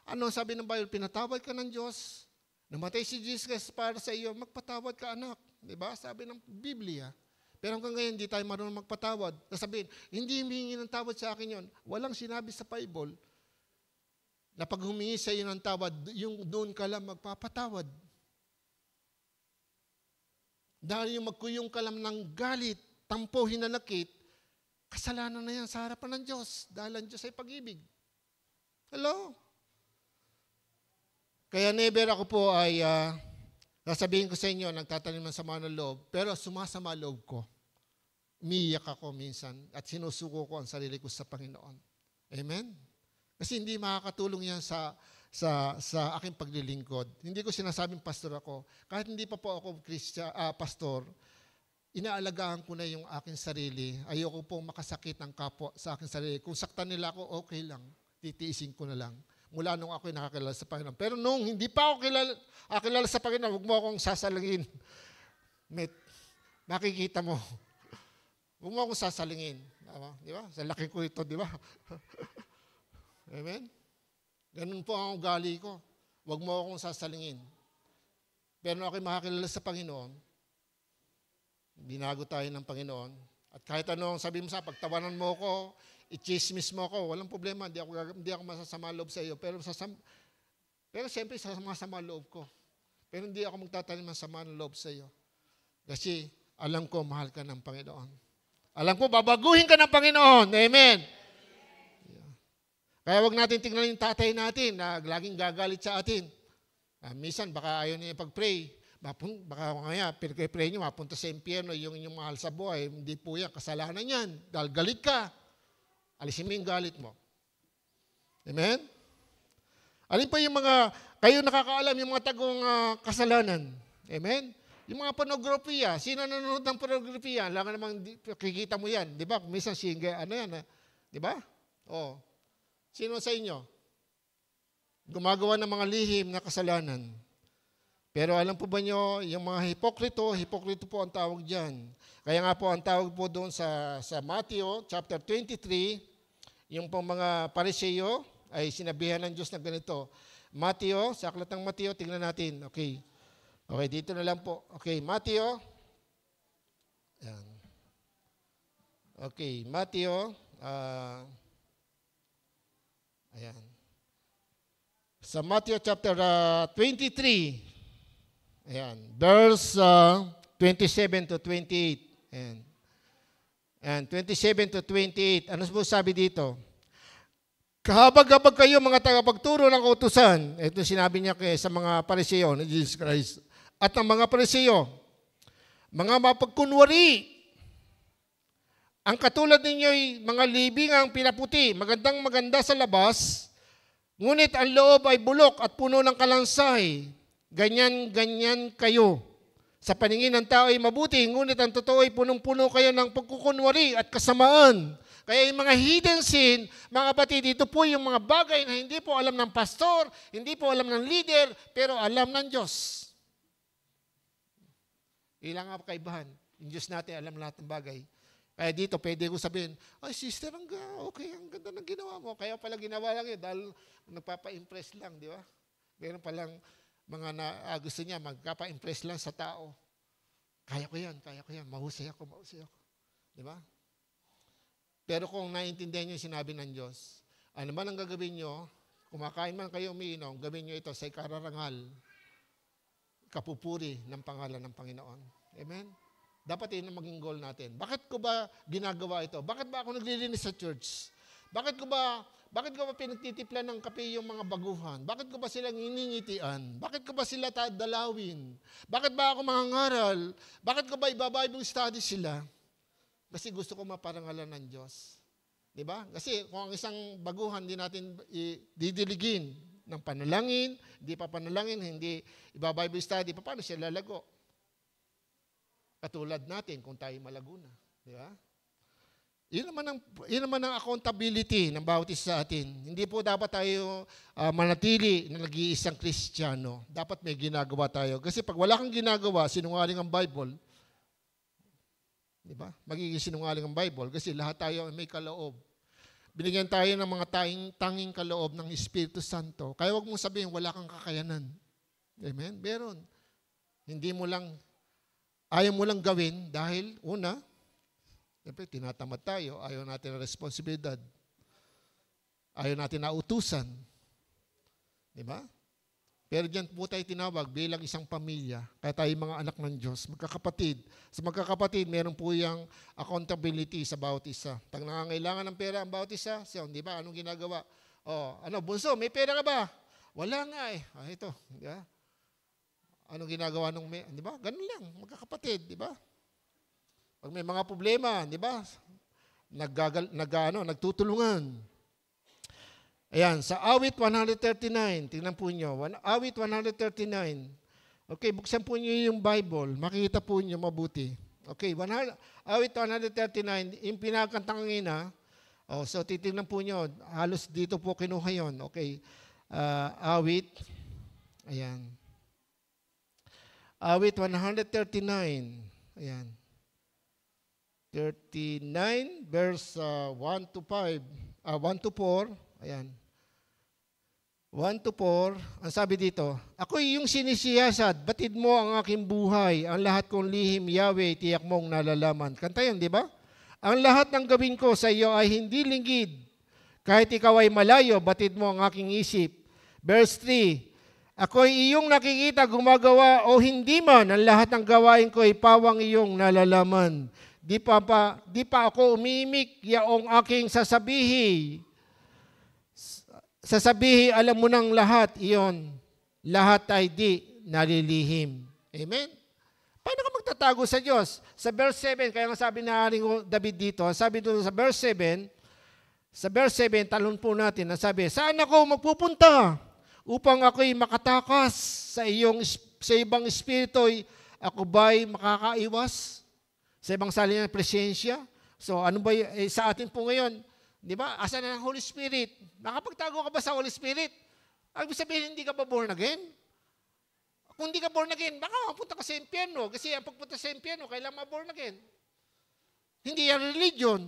Speaker 1: Ano sabi ng Bible? Pinatawad ka ng Diyos. Namatay si Jesus para sa iyo. Magpatawad ka, anak. Diba? Sabi ng Biblia. Pero hanggang ngayon, hindi tayo marunong magpatawad. Sabihin, hindi humingi ng tawad sa akin yun. Walang sinabi sa Bible na pag humingi sa iyo ng tawad, yung doon ka lang magpapatawad. Dahil yung magkuyong ka lang ng galit, tampo, hinanakit, kasalanan na yan sa harapan ng Diyos. Dahil ang Diyos ay pag-ibig. Hello? Kaya never ako po ay, sasabihin ko sa inyo, nagtatanim ng sama ng loob, pero sumasama loob ko. Umiiyak ako minsan at sinusuko ko ang sarili ko sa Panginoon. Amen? Kasi hindi makakatulong yan sa aking paglilingkod. Hindi ko sinasabing pastor ako. Kahit hindi pa po ako pastor, inaalagaan ko na yung aking sarili. Ayoko po makasakit ng kapwa sa aking sarili. Kung saktan nila ako, okay lang. Titiisin ko na lang. Mula nung ako'y nakakilala sa Panginoon. Pero nung hindi pa ako kilala sa Panginoon, huwag mo akong sasalingin. Makikita mo. Huwag mo akong sasalingin. Di ba? Sa laki ko ito, di ba? Amen? Ganun po ang ugali ko. Huwag mo akong sasalingin. Pero nung ako'y makakilala sa Panginoon, binago tayo ng Panginoon. At kahit ano ang sabi mo sa pagtawanan mo ko, i-chismis mo ko, walang problema, hindi ako masasama loob sa iyo. Pero siyempre, sasama loob ko. Pero hindi ako magtatanim ng sama ng loob sa iyo. Kasi alam ko, mahal ka ng Panginoon. Alam ko, babaguhin ka ng Panginoon. Amen. Kaya wag natin tingnan yung tatay natin na laging gagalit sa atin. Minsan, baka ayaw niya pag-pray. Baka kaya, pray niyo, mapunta sa impyerno yung inyong mahal sa buhay. Hindi po yan, kasalanan yan. Dahil galit ka. Alisin mo yung galit mo. Amen? Alin pa yung mga, kayo nakakaalam yung mga tagong kasalanan. Amen? Yung mga pornografiya, sino nanonood ng pornografiya? Lang namang kikita mo yan. Di ba? Minsan di ba? Oh. Sino sa inyo? Gumagawa ng mga lihim na kasalanan. Pero alam po ba nyo, yung mga hipokrito po ang tawag dyan. Kaya nga po, ang tawag po doon sa Matthew chapter 23, yung pong mga Pariseo ay sinabihan ng Diyos na ganito. Matthew, sa aklat ng Matthew, tingnan natin. Okay, dito na lang po. Okay, Matthew. Ayan. Okay, Matthew. Ayan. Sa Matthew chapter 23, ayan, verse 27 to 28. Ayan. And 27 to 28. Ano po sabi dito? Kahabag-habag kayo mga tagapagturo ng kautusan. Ito sinabi niya sa mga Pariseo ni Jesus Christ. At ang mga Pariseo, mga mapagkunwari, ang katulad ninyo'y mga libingang pinaputi, magandang-maganda sa labas, ngunit ang loob ay bulok at puno ng kalansay. Ganyan kayo. Sa paningin ng tao ay mabuti, ngunit ang totoo ay punong-puno kayo ng pagkukunwari at kasamaan. Kaya yung mga hidden sin, mga kapatid, ito po yung mga bagay na hindi po alam ng pastor, hindi po alam ng leader, pero alam ng Diyos. Ilang nga kaibahan. Yung Diyos natin, alam lahat ng bagay. Kaya dito, pwede ko sabihin, ay sister, okay, ang ganda ng ginawa mo. Kaya pala ginawa lang yun, dahil nagpapa-impress lang, di ba? Meron palang mga gusto niya, magpapa-impress lang sa tao. Kaya ko yan, mahusay ako. Di ba? Pero kung naiintindihan niyo yung sinabi ng Diyos, ano man ang gagawin niyo, kumakain man kayo umiinom, gawin niyo ito sa ikararangal, kapupuri ng pangalan ng Panginoon. Amen? Dapat yun ang maging goal natin. Bakit ko ba ginagawa ito? Bakit ba ako naglilinis sa church? Bakit ko ba pinagtitiplan ng kape yung mga baguhan? Bakit ko ba silang iningitian? Bakit ko ba sila dalawin? Bakit ba ako mangangaral? Bakit ko ba iba-Bible study sila? Kasi gusto ko maparangalan ng Diyos. Diba? Kasi kung ang isang baguhan hindi natin didiligin ng panalangin, hindi pa panalangin, hindi iba-Bible study, paano siya lalago? Katulad natin kung tayo malago na. Di ba? Yun naman ang accountability ng bawat isa sa atin. Hindi po dapat tayo manatili na nag-iisang Kristiyano. Dapat may ginagawa tayo. Kasi pag wala kang ginagawa, sinungaling ang Bible, di ba? Magiging sinungaling ang Bible kasi lahat tayo may kaloob. Binigyan tayo ng mga tanging kaloob ng Espiritu Santo. Kaya wag mong sabihin wala kang kakayanan. Amen? Meron. Ayaw mo lang gawin dahil, una, siyempre, tinatamad tayo, ayaw natin ng responsibilidad. Ayaw natin na utusan. Di ba? Pero diyan po tayo tinawag bilang isang pamilya, kaya tayo mga anak ng Diyos, magkakapatid. Sa magkakapatid, meron po yung accountability sa bawat isa. Pag nangangailangan ng pera ang bawat isa, di ba, anong ginagawa? Bunso, may pera ka ba? Wala nga eh. Ito, di ba? Anong ginagawa di ba? Ganun lang, magkakapatid, di ba? Pag may mga problema, di ba? Nagtutulungan. Ayan, sa awit 139, tingnan po nyo, awit 139. Okay, buksan po nyo yung Bible, makikita po nyo mabuti. Okay, awit 139, yung pinakantang kanina, so titignan po nyo, halos dito po kinuha yun. Okay, awit, ayan. Awit 139, ayan. 39, verse 1 to 5, 1 to 4, ayan. 1 to 4, ang sabi dito, ako'y iyong sinisiyasat, batid mo ang aking buhay, ang lahat kong lihim, Yahweh, tiyak mong nalalaman. Kanta yun, di ba? Ang lahat ng gawin ko sa iyo ay hindi linggid. Kahit ikaw ay malayo, batid mo ang aking isip. Verse 3, ako'y iyong nakikita, gumagawa o hindi man, ang lahat ng gawain ko ay pawang iyong nalalaman. Di pa ako umimik, yaong aking sasabihi. Sasabihi, alam mo ng lahat, iyon. Lahat ay di nalilihim. Amen? Paano ka magtatago sa Diyos? Sa verse 7, kaya nga sabi na Haring David dito, sabi doon sa verse 7, talon po natin, sabi, saan ako magpupunta? Upang ako'y makatakas sa ibang espiritu, ako ba'y makakaiwas? Sa ibang sali ng presensya? So ano ba sa atin po ngayon? Di ba? Asan na ang Holy Spirit? Nakapagtago ka ba sa Holy Spirit? Ang sabihin, hindi ka ba born again? Kung hindi ka born again, baka mapunta ka sa impyerno. Kasi ang pagpunta sa impyerno, kailangan ma-born again. Hindi yan religion.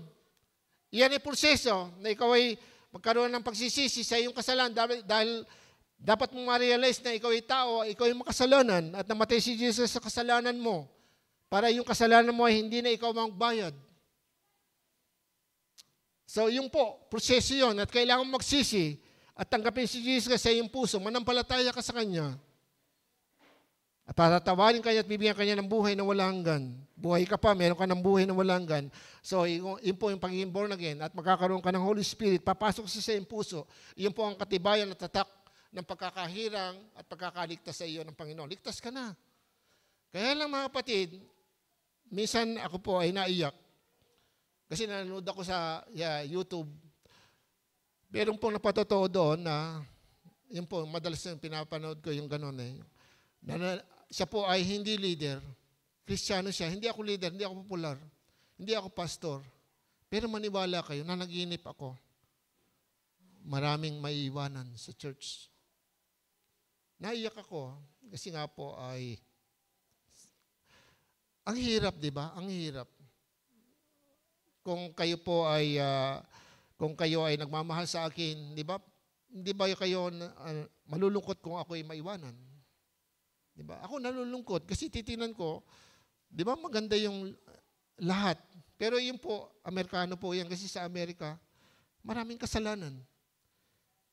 Speaker 1: Yan ay proseso na ikaw ay magkaroon ng pagsisisi sa iyong kasalanan dahil dapat mong ma-realize na ikaw ay tao, ikaw ay makasalanan at namatay si Jesus sa kasalanan mo para yung kasalanan mo ay hindi na ikaw magbayad. So, yung po, proseso yun at kailangan magsisi at tanggapin si Jesus sa iyong puso, manampalataya ka sa Kanya. At tatatawarin ka niya at bibigyan ka niya ng buhay na walang hanggan. Buhay ka pa, meron ka ng buhay na walang hanggan. So, yun po yung pagiging born again at magkakaroon ka ng Holy Spirit, papasok sa iyong puso. Yun po ang katibayan at tatak ng pagkakahirang at pagkakaligtas sa iyo ng Panginoon. Ligtas ka na. Kaya lang mga kapatid, minsan ako po ay naiyak. Kasi nanonood ako sa YouTube. Meron pong napatotoo doon na, yun po, madalas yung pinapanood ko yung gano'n eh. Siya po ay hindi leader. Kristiyano siya. Hindi ako leader, hindi ako popular. Hindi ako pastor. Pero maniwala kayo, nanaginip ako. Maraming maiiwanan sa church. Naiyak ako kasi nga po ay Ang hirap, di ba? Ang hirap. Kung kayo po ay nagmamahal sa akin, di ba? Hindi ba kayo malulungkot kung ako ay maiwanan? Di ba? Ako nalulungkot kasi titingnan ko, di ba maganda yung lahat. Pero yun po, Amerikano po yan kasi sa Amerika, maraming kasalanan.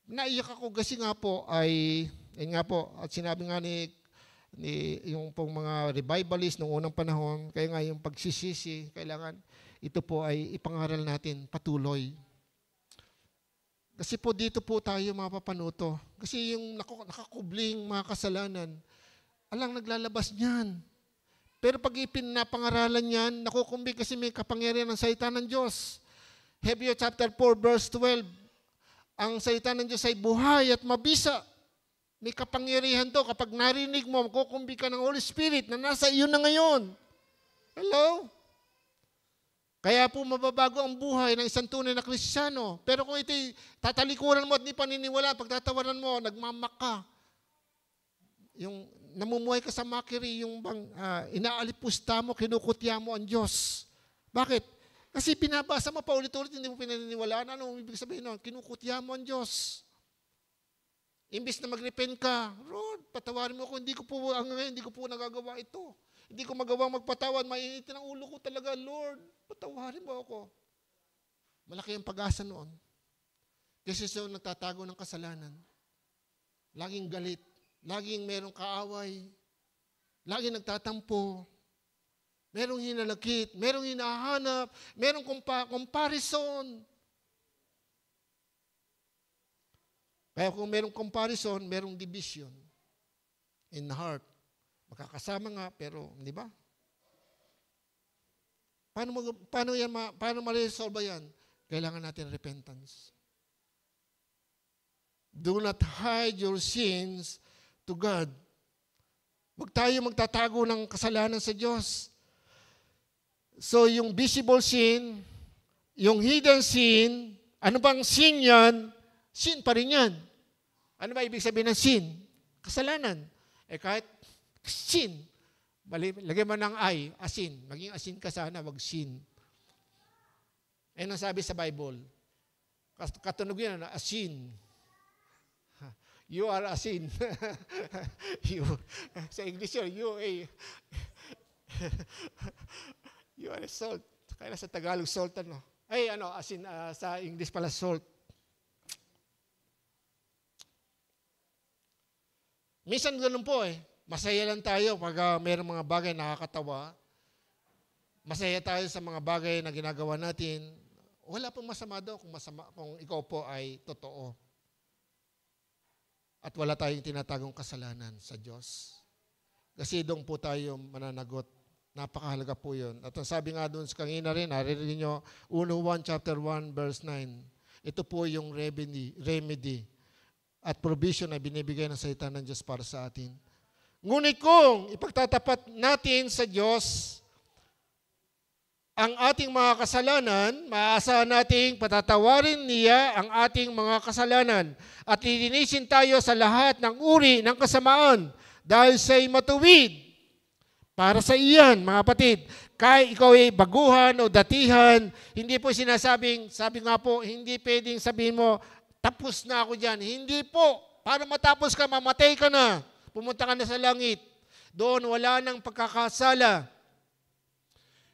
Speaker 1: Naiyak ako kasi nga po yun nga po, at sinabi nga ni yung pong mga revivalist noong unang panahon, kaya nga yung pagsisisi, kailangan ito po ay ipangaral natin patuloy. Kasi po dito po tayo mapapanuto. Kasi yung nakakubling mga kasalanan, alang naglalabas niyan. Pero pag ipinapangaralan niyan, nakukumbing kasi may kapangyarihan ng salita ng Diyos. Hebrews chapter 4 verse 12, ang salita ng Diyos ay buhay at mabisa. May kapangyarihan to. Kapag narinig mo, makukumbing ka ng Holy Spirit na nasa iyo na ngayon. Hello? Kaya po mababago ang buhay ng isang tunay na Kristiyano. Pero kung ito'y tatalikuran mo at di paniniwala, pagtatawaran mo, nagmamak ka. Yung namumuhay ka sa mockery, yung bang inaalipusta mo, kinukutya mo ang Diyos. Bakit? Kasi pinabasa mo pa ulit-ulit, hindi mo pinaniniwalaan. Ano ibig sabihin nun? Kinukutya mo ang Diyos. Imbis na mag-repent ka, Lord, patawarin mo ako, hindi ko po nagagawa ito. Hindi ko magawang magpatawad, mainitin ang ulo ko talaga, Lord, patawarin mo ako. Malaki ang pag-asa noon. Kasi siya nagtatago ng kasalanan. Laging galit, laging merong kaaway, laging nagtatampo, merong hinalakit, merong hinahanap, merong comparison. Kaya kung merong comparison, merong division in the heart. Magkakasama nga, pero, di ba? Paano ma-resolve yan? Kailangan natin repentance. Do not hide your sins to God. Huwag tayo magtatago ng kasalanan sa Diyos. So, yung visible sin, yung hidden sin, ano bang sin yan? Sin pa rin yan. Ano ba ibig sabihin ng sin? Kasalanan. Kahit sin, lagay mo ng ay, asin. Maging asin ka sana, wag sin. Ang sabi sa Bible. Katunog yun, asin. You are asin. Sa English yun, you are a salt. Kaya sa Tagalog, salt ano. Asin, sa English pala, salt. Minsan ganun po Masaya lang tayo pag mayroong mga bagay nakakatawa. Masaya tayo sa mga bagay na ginagawa natin. Wala pong masama daw kung ikaw po ay totoo. At wala tayong tinatagong kasalanan sa Diyos. Kasi doon po tayo mananagot. Napakahalaga po yun. At ang sabi nga doon sa kanina rin, narinig nyo, 1 chapter 1 verse 9. Ito po yung remedy at provision na binibigay ng salita ng Diyos para sa atin. Ngunit kung ipagtatapat natin sa Diyos ang ating mga kasalanan, maaasahan nating patatawarin niya ang ating mga kasalanan at lilinisin tayo sa lahat ng uri ng kasamaan dahil siya'y matuwid. Para sa iyan, mga kapatid, kahit ikaw ay baguhan o datihan, hindi po sabi nga po, hindi pwedeng sabihin mo, tapos na ako dyan. Hindi po. Para matapos ka, mamatay ka na. Pumunta ka na sa langit. Doon wala nang pagkakasala.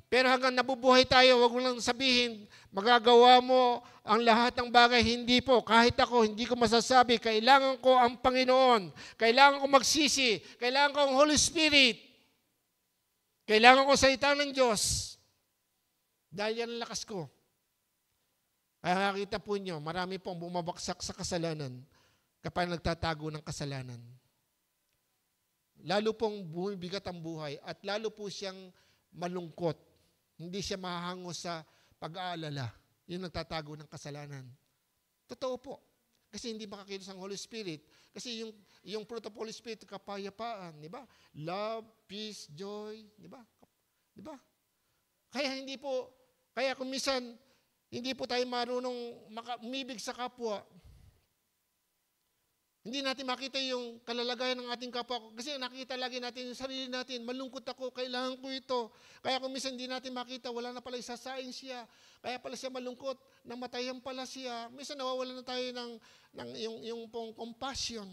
Speaker 1: Pero hanggang nabubuhay tayo, wag mo lang sabihin, magagawa mo ang lahat ng bagay. Hindi po. Kahit ako, hindi ko masasabi, kailangan ko ang Panginoon. Kailangan ko magsisi. Kailangan ko ang Holy Spirit. Kailangan ko salita ng Diyos. Dahil yan ang lakas ko. Kaya nakita po nyo, marami pong bumabaksak sa kasalanan kapag nagtatago ng kasalanan. Lalo pong bumibigat ang buhay at lalo po siyang malungkot. Hindi siya mahango sa pag-aalala. Yung nagtatago ng kasalanan. Totoo po. Kasi hindi makakilos ang Holy Spirit. Kasi yung fruit of Holy Spirit, kapayapaan, di ba? Love, peace, joy, di ba? Di ba? Kaya kung minsan, hindi po tayo marunong umibig sa kapwa. Hindi natin makita yung kalalagayan ng ating kapwa. Kasi nakita lagi natin yung sarili natin. Malungkot ako, kailangan ko ito. Kaya kung minsan hindi natin makita, wala na pala isasain siya. Kaya pala siya malungkot, namatayan pala siya. Minsan nawawala na tayo ng yung pong compassion.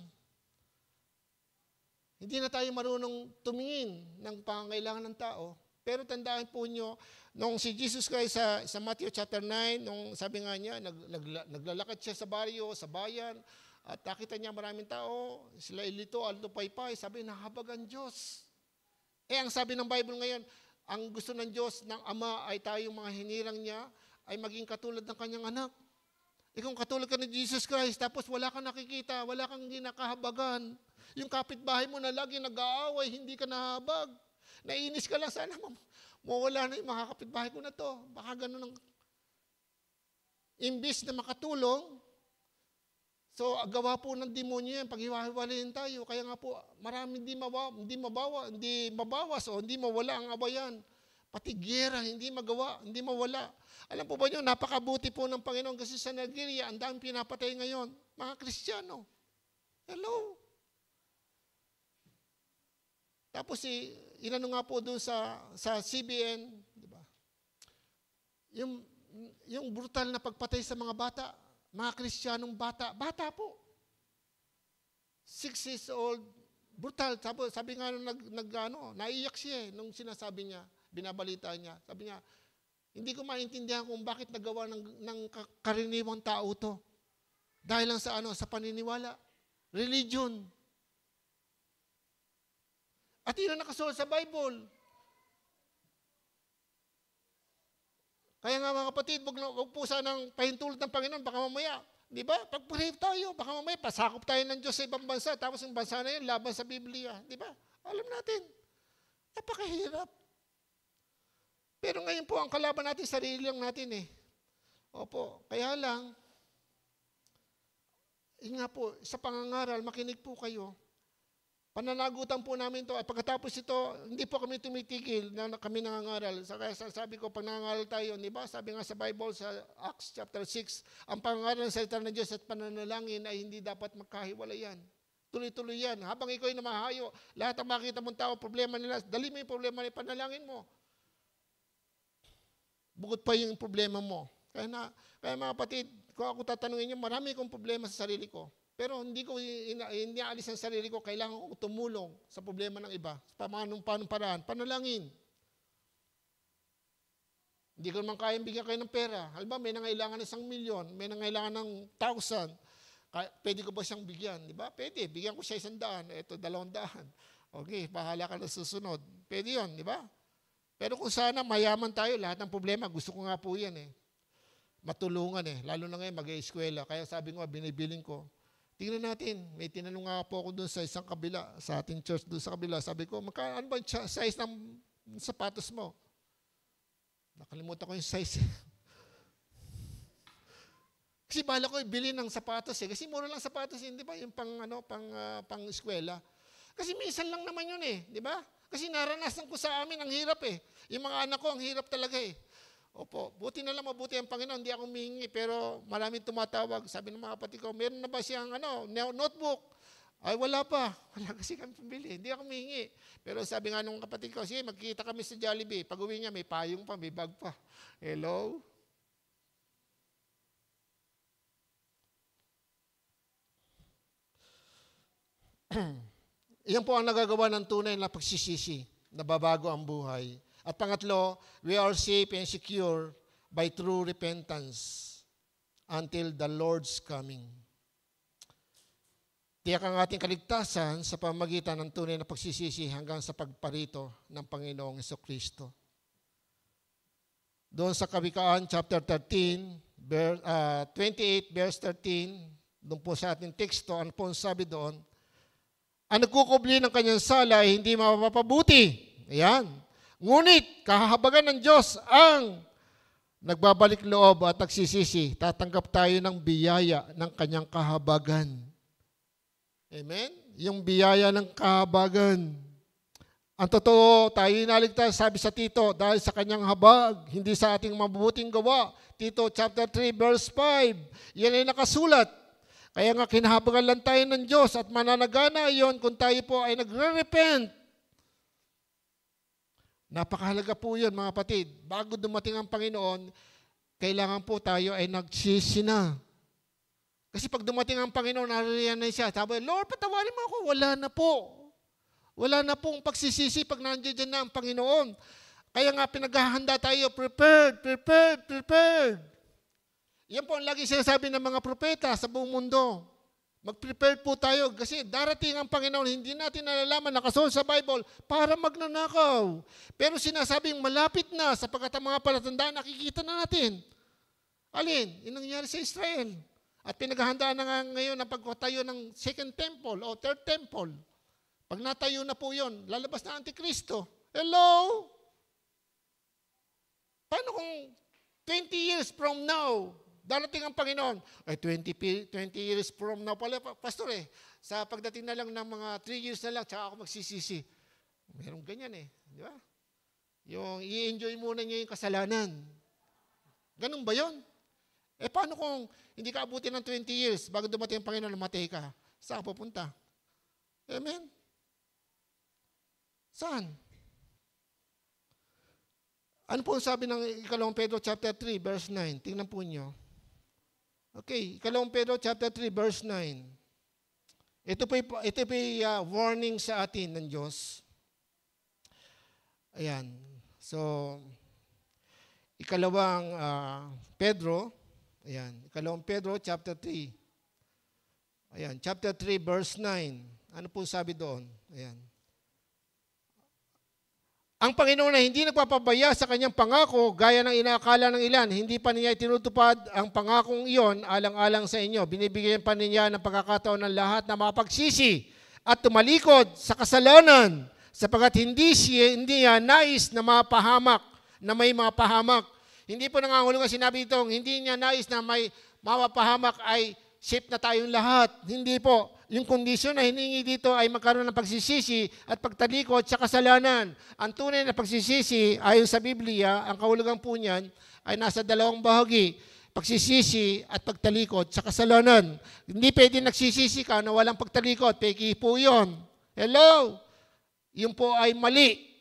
Speaker 1: Hindi na tayo marunong tumingin ng pangangailangan ng tao. Pero tandaan po nyo, nung si Jesus Christ sa Matthew chapter 9, nung sabi nga niya, naglalakad siya sa baryo, sa bayan, at nakita niya maraming tao, sila ilito, alto, paypay, sabi, nahabag ang Diyos. Ang sabi ng Bible ngayon, ang gusto ng Diyos, ng Ama, ay tayong mga hinirang niya, ay maging katulad ng kanyang anak. Kung katulad ka ni Jesus Christ, tapos wala kang nakikita, wala kang ginakahabagan, yung kapitbahay mo na lagi nag-aaway, hindi ka nahabag. Naiinis ka lang, sana mawala na yung mga kapitbahay ko na to. Baka ganun ang imbis na makatulong. So, gawa po ng demonyo yan, paghiwalay tayo. Kaya nga po, marami hindi mabawas o hindi mawala ang abayan. Pati gera, hindi magawa, hindi mawala. Alam po ba nyo, napakabuti po ng Panginoon kasi sa Nigeria, ang daming pinapatay ngayon. Mga Kristiyano. Hello? Tapos inano nga po doon sa CBN, di ba? Yung brutal na pagpatay sa mga bata, mga Kristiyanong bata po. 6 years old, brutal. Sabi nga nung naiyak siya nung sinasabi niya, binabalita niya. Sabi niya, hindi ko maintindihan kung bakit nagawa ng karaniwang tao to. Dahil lang sa paniniwala, religion. At yun ang nakasulat sa Bible. Kaya nga mga kapatid, wag po sanang pahintulot ng Panginoon, baka mamaya, di ba? Pag-pray tayo, baka mamaya pasakop tayo ng Diyos sa ibang bansa, tapos yung bansa na yun, laban sa Biblia, di ba? Alam natin, napakahirap. Pero ngayon po, ang kalaban natin, sarili lang natin eh. Opo, kaya lang, yun nga po, sa pangangaral, makinig po kayo. Pananagutan po namin ito. At pagkatapos ito, hindi po kami tumitigil na kami nangangaral. Kaya sabi ko, pag nangangaral tayo, di ba? Sabi nga sa Bible, sa Acts chapter 6, ang pangangaral ng salita ng Diyos at pananalangin ay hindi dapat magkahiwalayan. Tuloy-tuloy yan. Habang ikaw ay namahayo, lahat ang makita mong tao, problema nila, dali mo yung problema nila, panalangin mo. Bukod pa yung problema mo. Kaya mga kapatid, kung ako tatanungin niyo, marami kong problema sa sarili ko. Pero hindi ko iniaalis ang sarili ko, kailangan ko tumulong sa problema ng iba. Paano paraan? Panalangin. Hindi ko naman kayang bigyan kayo ng pera. Halimbawa, may nangailangan ng 1,000,000, may nangailangan ng 1,000. Pwede ko ba siyang bigyan? Di ba? Pwede. Bigyan ko siya 100. Ito, 200. Okay, bahala ka na susunod. Pwede yun, di ba? Pero kung sana mayaman tayo, lahat ng problema, gusto ko nga po yan eh. Matulungan eh. Lalo na ngayon, mag-eskwela. Kaya sabi ko, binibiling ko. Tingnan natin, may tinanong nga po ako doon sa isang kabila, sa ating church doon sa kabila. Sabi ko, ano ba yung size ng sapatos mo? Nakalimutan ko yung size. Kasi bala ko ibili ng sapatos eh. Kasi mura lang sapatos eh, di ba? Yung pang eskwela. Kasi minsan lang naman yun eh, di ba? Kasi naranasan ko sa amin, ang hirap eh. Yung mga anak ko, ang hirap talaga eh. Opo, buti na lang mabuti ang Panginoon, hindi ako humihingi, pero maraming tumatawag. Sabi ng mga kapatid ko, meron na ba siyang notebook? Ay, wala pa. Wala kasi kami pambili. Hindi ako humihingi. Pero sabi nga nung kapatid ko, sige, magkita kami sa Jollibee. Pag uwi niya, may payong pa, may bag pa. Hello? Iyan po ang nagagawa ng tunay na pagsisisi, nababago ang buhay. At pangatlo, we are safe and secure by true repentance until the Lord's coming. Tiyak ang ating kaligtasan sa pamamagitan ng tunay na pagsisisi hanggang sa pagparito ng Panginoong Jesucristo. Doon sa Kawikaan chapter 13, 28 verse 13, doon po sa ating teksto, ano po sabi doon? Ang nagkukubli ng kanyang sala ay hindi mapapabuti. Ayan. Ngunit, kahahabagan ng Diyos ang nagbabalik loob at nagsisisi. Tatanggap tayo ng biyaya ng kanyang kahabagan. Amen? Yung biyaya ng kahabagan. Ang totoo, tayo inaligtas, sabi sa Tito, dahil sa kanyang habag, hindi sa ating mabubuting gawa. Tito chapter 3 verse 5. Yan ay nakasulat. Kaya nga kinahabagan lang tayo ng Diyos at mananagana yon kung tayo po ay nagre-repent. Napakahalaga po yun mga kapatid. Bago dumating ang Panginoon, kailangan po tayo ay nagsisi na. Kasi pag dumating ang Panginoon, nariyan na siya. Sabi, Lord, patawarin mo ako. Wala na po. Wala na pong pagsisisi pag nandiyan na ang Panginoon. Kaya nga pinaghahanda tayo, prepared, prepared, prepared. Yan po ang lagi sinasabi ng mga propeta sa buong mundo. Mag-prepare po tayo kasi darating ang Panginoon, hindi natin nalalaman, nakasulat sa Bible, para magnanakaw. Pero sinasabing malapit na sapagkat ang mga palatandaan nakikita na natin. Alin? Yung nangyari sa Israel. At pinaghahandaan na nga ngayon ang pagtayo ng second temple o third temple. Pag natayo na po yun, lalabas na Antikristo. Hello? Paano kung 20 years from now, darating ang Panginoon? Ay, 20 years from now pala, Pastor sa pagdating na lang ng mga 3 years na lang, tsaka ako magsisisi. Merong ganyan di ba? Yung i-enjoy muna niya yung kasalanan. Ganun ba yun? Paano kung hindi ka abutin ng 20 years bago dumating ang Panginoon, namatay ka? Saan ka pupunta? Amen? Saan? Ano po sabi ng 2 Pedro chapter 3, verse 9? Tingnan po nyo. Okay, 2 Pedro chapter 3, verse 9. Ito po warning sa atin ng Diyos. Ayan. So, 2 Pedro, ayan, 2 Pedro chapter 3. Ayan, chapter 3, verse 9. Ano po sabi doon? Ayan. Ang Panginoon na hindi nagpapabaya sa kanyang pangako gaya ng inaakala ng ilan, hindi pa niya itinutupad ang pangakong iyon alang-alang sa inyo. Binibigyan pa niya ng pagkakataon ng lahat na mapagsisi at tumalikod sa kasalanan sapagkat hindi niya nais na mapahamak, na may mapahamak. Hindi po nangangahulugan sinabi itong hindi niya nais na may mapahamak ay safe na tayong lahat. Hindi po. Yung kondisyon na hiningi dito ay magkaroon ng pagsisisi at pagtalikod sa kasalanan. Ang tunay na pagsisisi, ayon sa Biblia, ang kahulugan po niyan ay nasa dalawang bahagi. Pagsisisi at pagtalikod sa kasalanan. Hindi pwede nagsisisi ka na walang pagtalikod. Peki po yun. Hello? Yun po ay mali.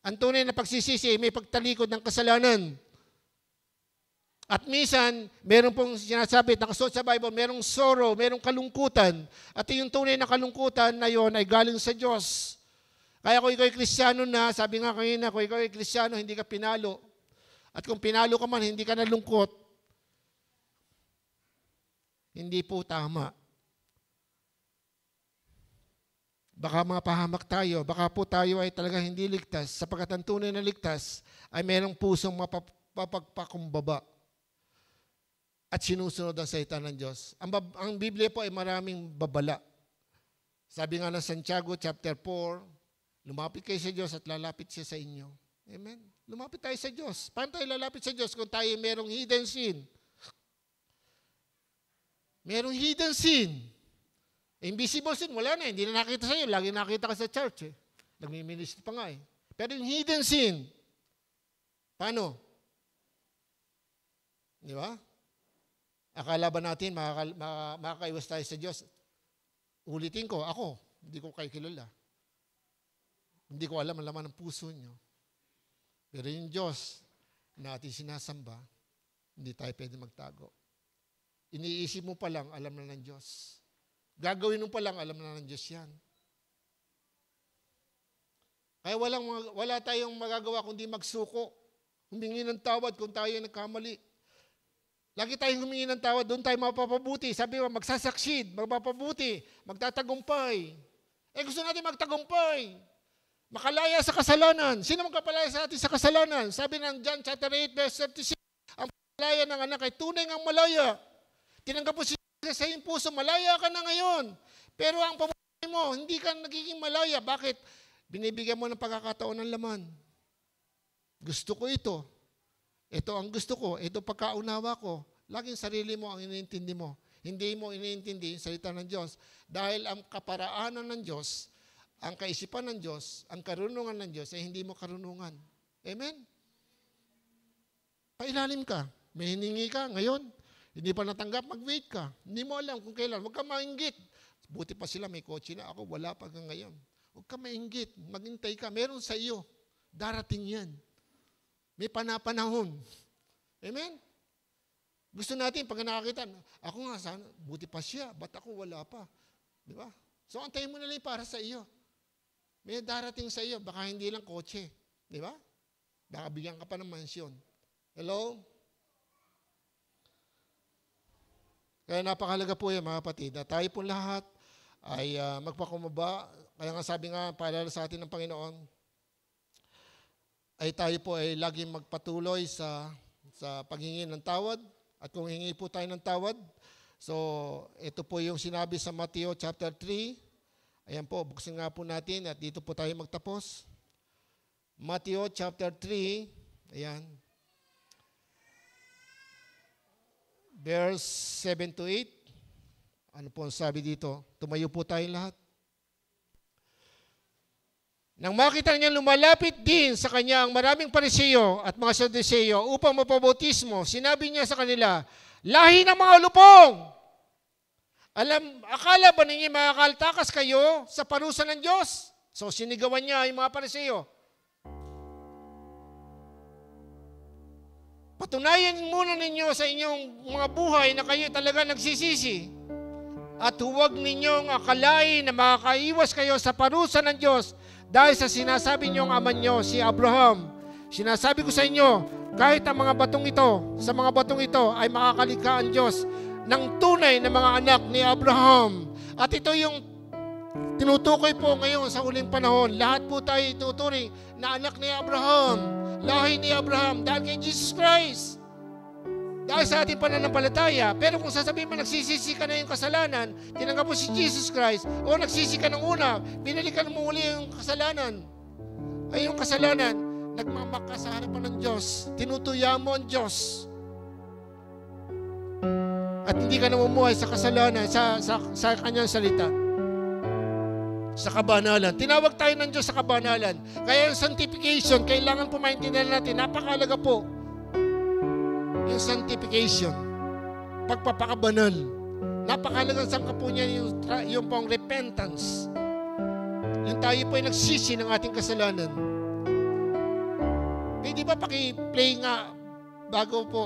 Speaker 1: Ang tunay na pagsisisi ay may pagtalikod ng kasalanan. At minsan, meron pong sinasabi, nakasuot sa Bible, merong sorrow, merong kalungkutan. At yung tunay na kalungkutan na yon ay galing sa Diyos. Kaya kung ikaw ay Kristiyano na, sabi nga kanina, kung ikaw ay Kristiyano, hindi ka pinalo. At kung pinalo ka man, hindi ka nalungkot. Hindi po tama. Baka mapahamak tayo, baka po tayo ay talaga hindi ligtas, sapagkat ang tunay na ligtas ay merong pusong mapapagpakumbaba. At sinusunod ang salita ng Diyos. Ang Biblia po ay maraming babala. Sabi nga ng Santiago chapter 4, lumapit kayo sa Diyos at lalapit siya sa inyo. Amen? Lumapit tayo sa Diyos. Paano tayo lalapit sa Diyos kung tayo merong hidden sin? Merong hidden sin. Invisible sin, wala na. Hindi na nakita sa iyo. Lagi nakita ka sa church. Nagmi-ministry pa nga Pero yung hidden sin, paano? Di ba? Akala ba natin makakaiwas tayo sa Diyos? Ulitin ko, ako, hindi ko kayo kilala. Hindi ko alam ang laman ng puso nyo. Pero yung Diyos na ating sinasamba, hindi tayo pwede magtago. Iniisip mo pa lang, alam na ng Diyos. Gagawin mo pa lang, alam na ng Diyos yan. Kaya wala tayong magagawa kundi magsuko. Humingi ng tawad kung tayo nagkamali. Lagi tayong humingi ng tawad, doon tayo mapapabuti. Sabi mo, magsasucceed, magpapabuti, magtatagumpay. Gusto natin magtagumpay. Makalaya sa kasalanan. Sino magkapalaya sa atin sa kasalanan? Sabi ng John chapter 8, verse 36, ang malaya ng anak ay tunay ngang malaya. Tinanggap mo siya sa iyong puso, malaya ka na ngayon. Pero ang pabuhay mo, hindi ka nagiging malaya. Bakit? Binibigyan mo ng pagkakataon ng laman. Gusto ko ito. Ito ang gusto ko, ito pagkaunawa ko. Laging sarili mo ang iniintindi mo. Hindi mo iniintindi yung salita ng Diyos. Dahil ang kaparaanan ng Diyos, ang kaisipan ng Diyos, ang karunungan ng Diyos, ay hindi mo karunungan. Amen? Pailalim ka. May hiningi ka ngayon. Hindi pa natanggap, mag-wait ka. Hindi mo alam kung kailan. Huwag ka mainggit. Buti pa sila, may kotse na. Ako, wala pa hanggang ngayon. Huwag ka mainggit. Maghintay ka. Meron sa iyo. Darating yan. May panapanahon. Amen? Gusto natin, pag nakakita, ako nga, sana, buti pa siya. Ba't ako wala pa? Di ba? So, antayin mo na lang para sa iyo. May darating sa iyo. Baka hindi lang kotse. Di ba? Baka bigyan ka pa ng mansyon. Hello? Kaya napakahalaga po yan, mga kapatid, na tayo po lahat ay magpakumaba. Kaya nga sabi nga, paalala sa atin ng Panginoon, ay tayo po ay laging magpatuloy sa paghingi ng tawad. At kung hingi po tayo ng tawad, so ito po yung sinabi sa Mateo chapter 3. Ayan po, buksan nga po natin at dito po tayo magtapos. Mateo chapter 3, ayan. Verse 7 to 8. Ano po ang sabi dito? Tumayo po tayong lahat. Nang makita niya lumalapit din sa kanya ang maraming Pariseo at mga Saduseo upang mapabautismo, sinabi niya sa kanila, lahi ng mga lupong! Akala ba ninyo makakaltakas kayo sa parusa ng Diyos? So sinigawan niya yung mga Pariseo. Patunayan muna ninyo sa inyong mga buhay na kayo talaga nagsisisi. At huwag ninyong akalain na makakaiwas kayo sa parusa ng Diyos dahil sa sinasabi niyong ama niyo, si Abraham. Sinasabi ko sa inyo, kahit ang mga batong ito, sa mga batong ito ay makakalikha ang Diyos ng tunay na mga anak ni Abraham. At ito yung tinutukoy po ngayon sa huling panahon. Lahat po tayo ituturing na anak ni Abraham, lahi ni Abraham, dahil kay Jesus Christ. Dahil sa ating pananampalataya. Pero kung sasabihin mo, nagsisisi ka na yung kasalanan, tinanggap mo si Jesus Christ, o nagsisi ka ng una, binalikan mo uli yung kasalanan. Ay yung kasalanan, nagmamaka sa harapan ng Diyos, tinutuya mo ang Diyos. At hindi ka namumuhay sa kasalanan, sa kanyang salita. Sa kabanalan. Tinawag tayo ng Diyos sa kabanalan. Kaya yung sanctification, kailangan po maintindihan natin, napakalaga po. Yung sanctification, pagpapakabanal. Napakalagang sangka po niya yung pong repentance. Yung tayo po ay nagsisi ng ating kasalanan. Di ba paki-play nga, bago po,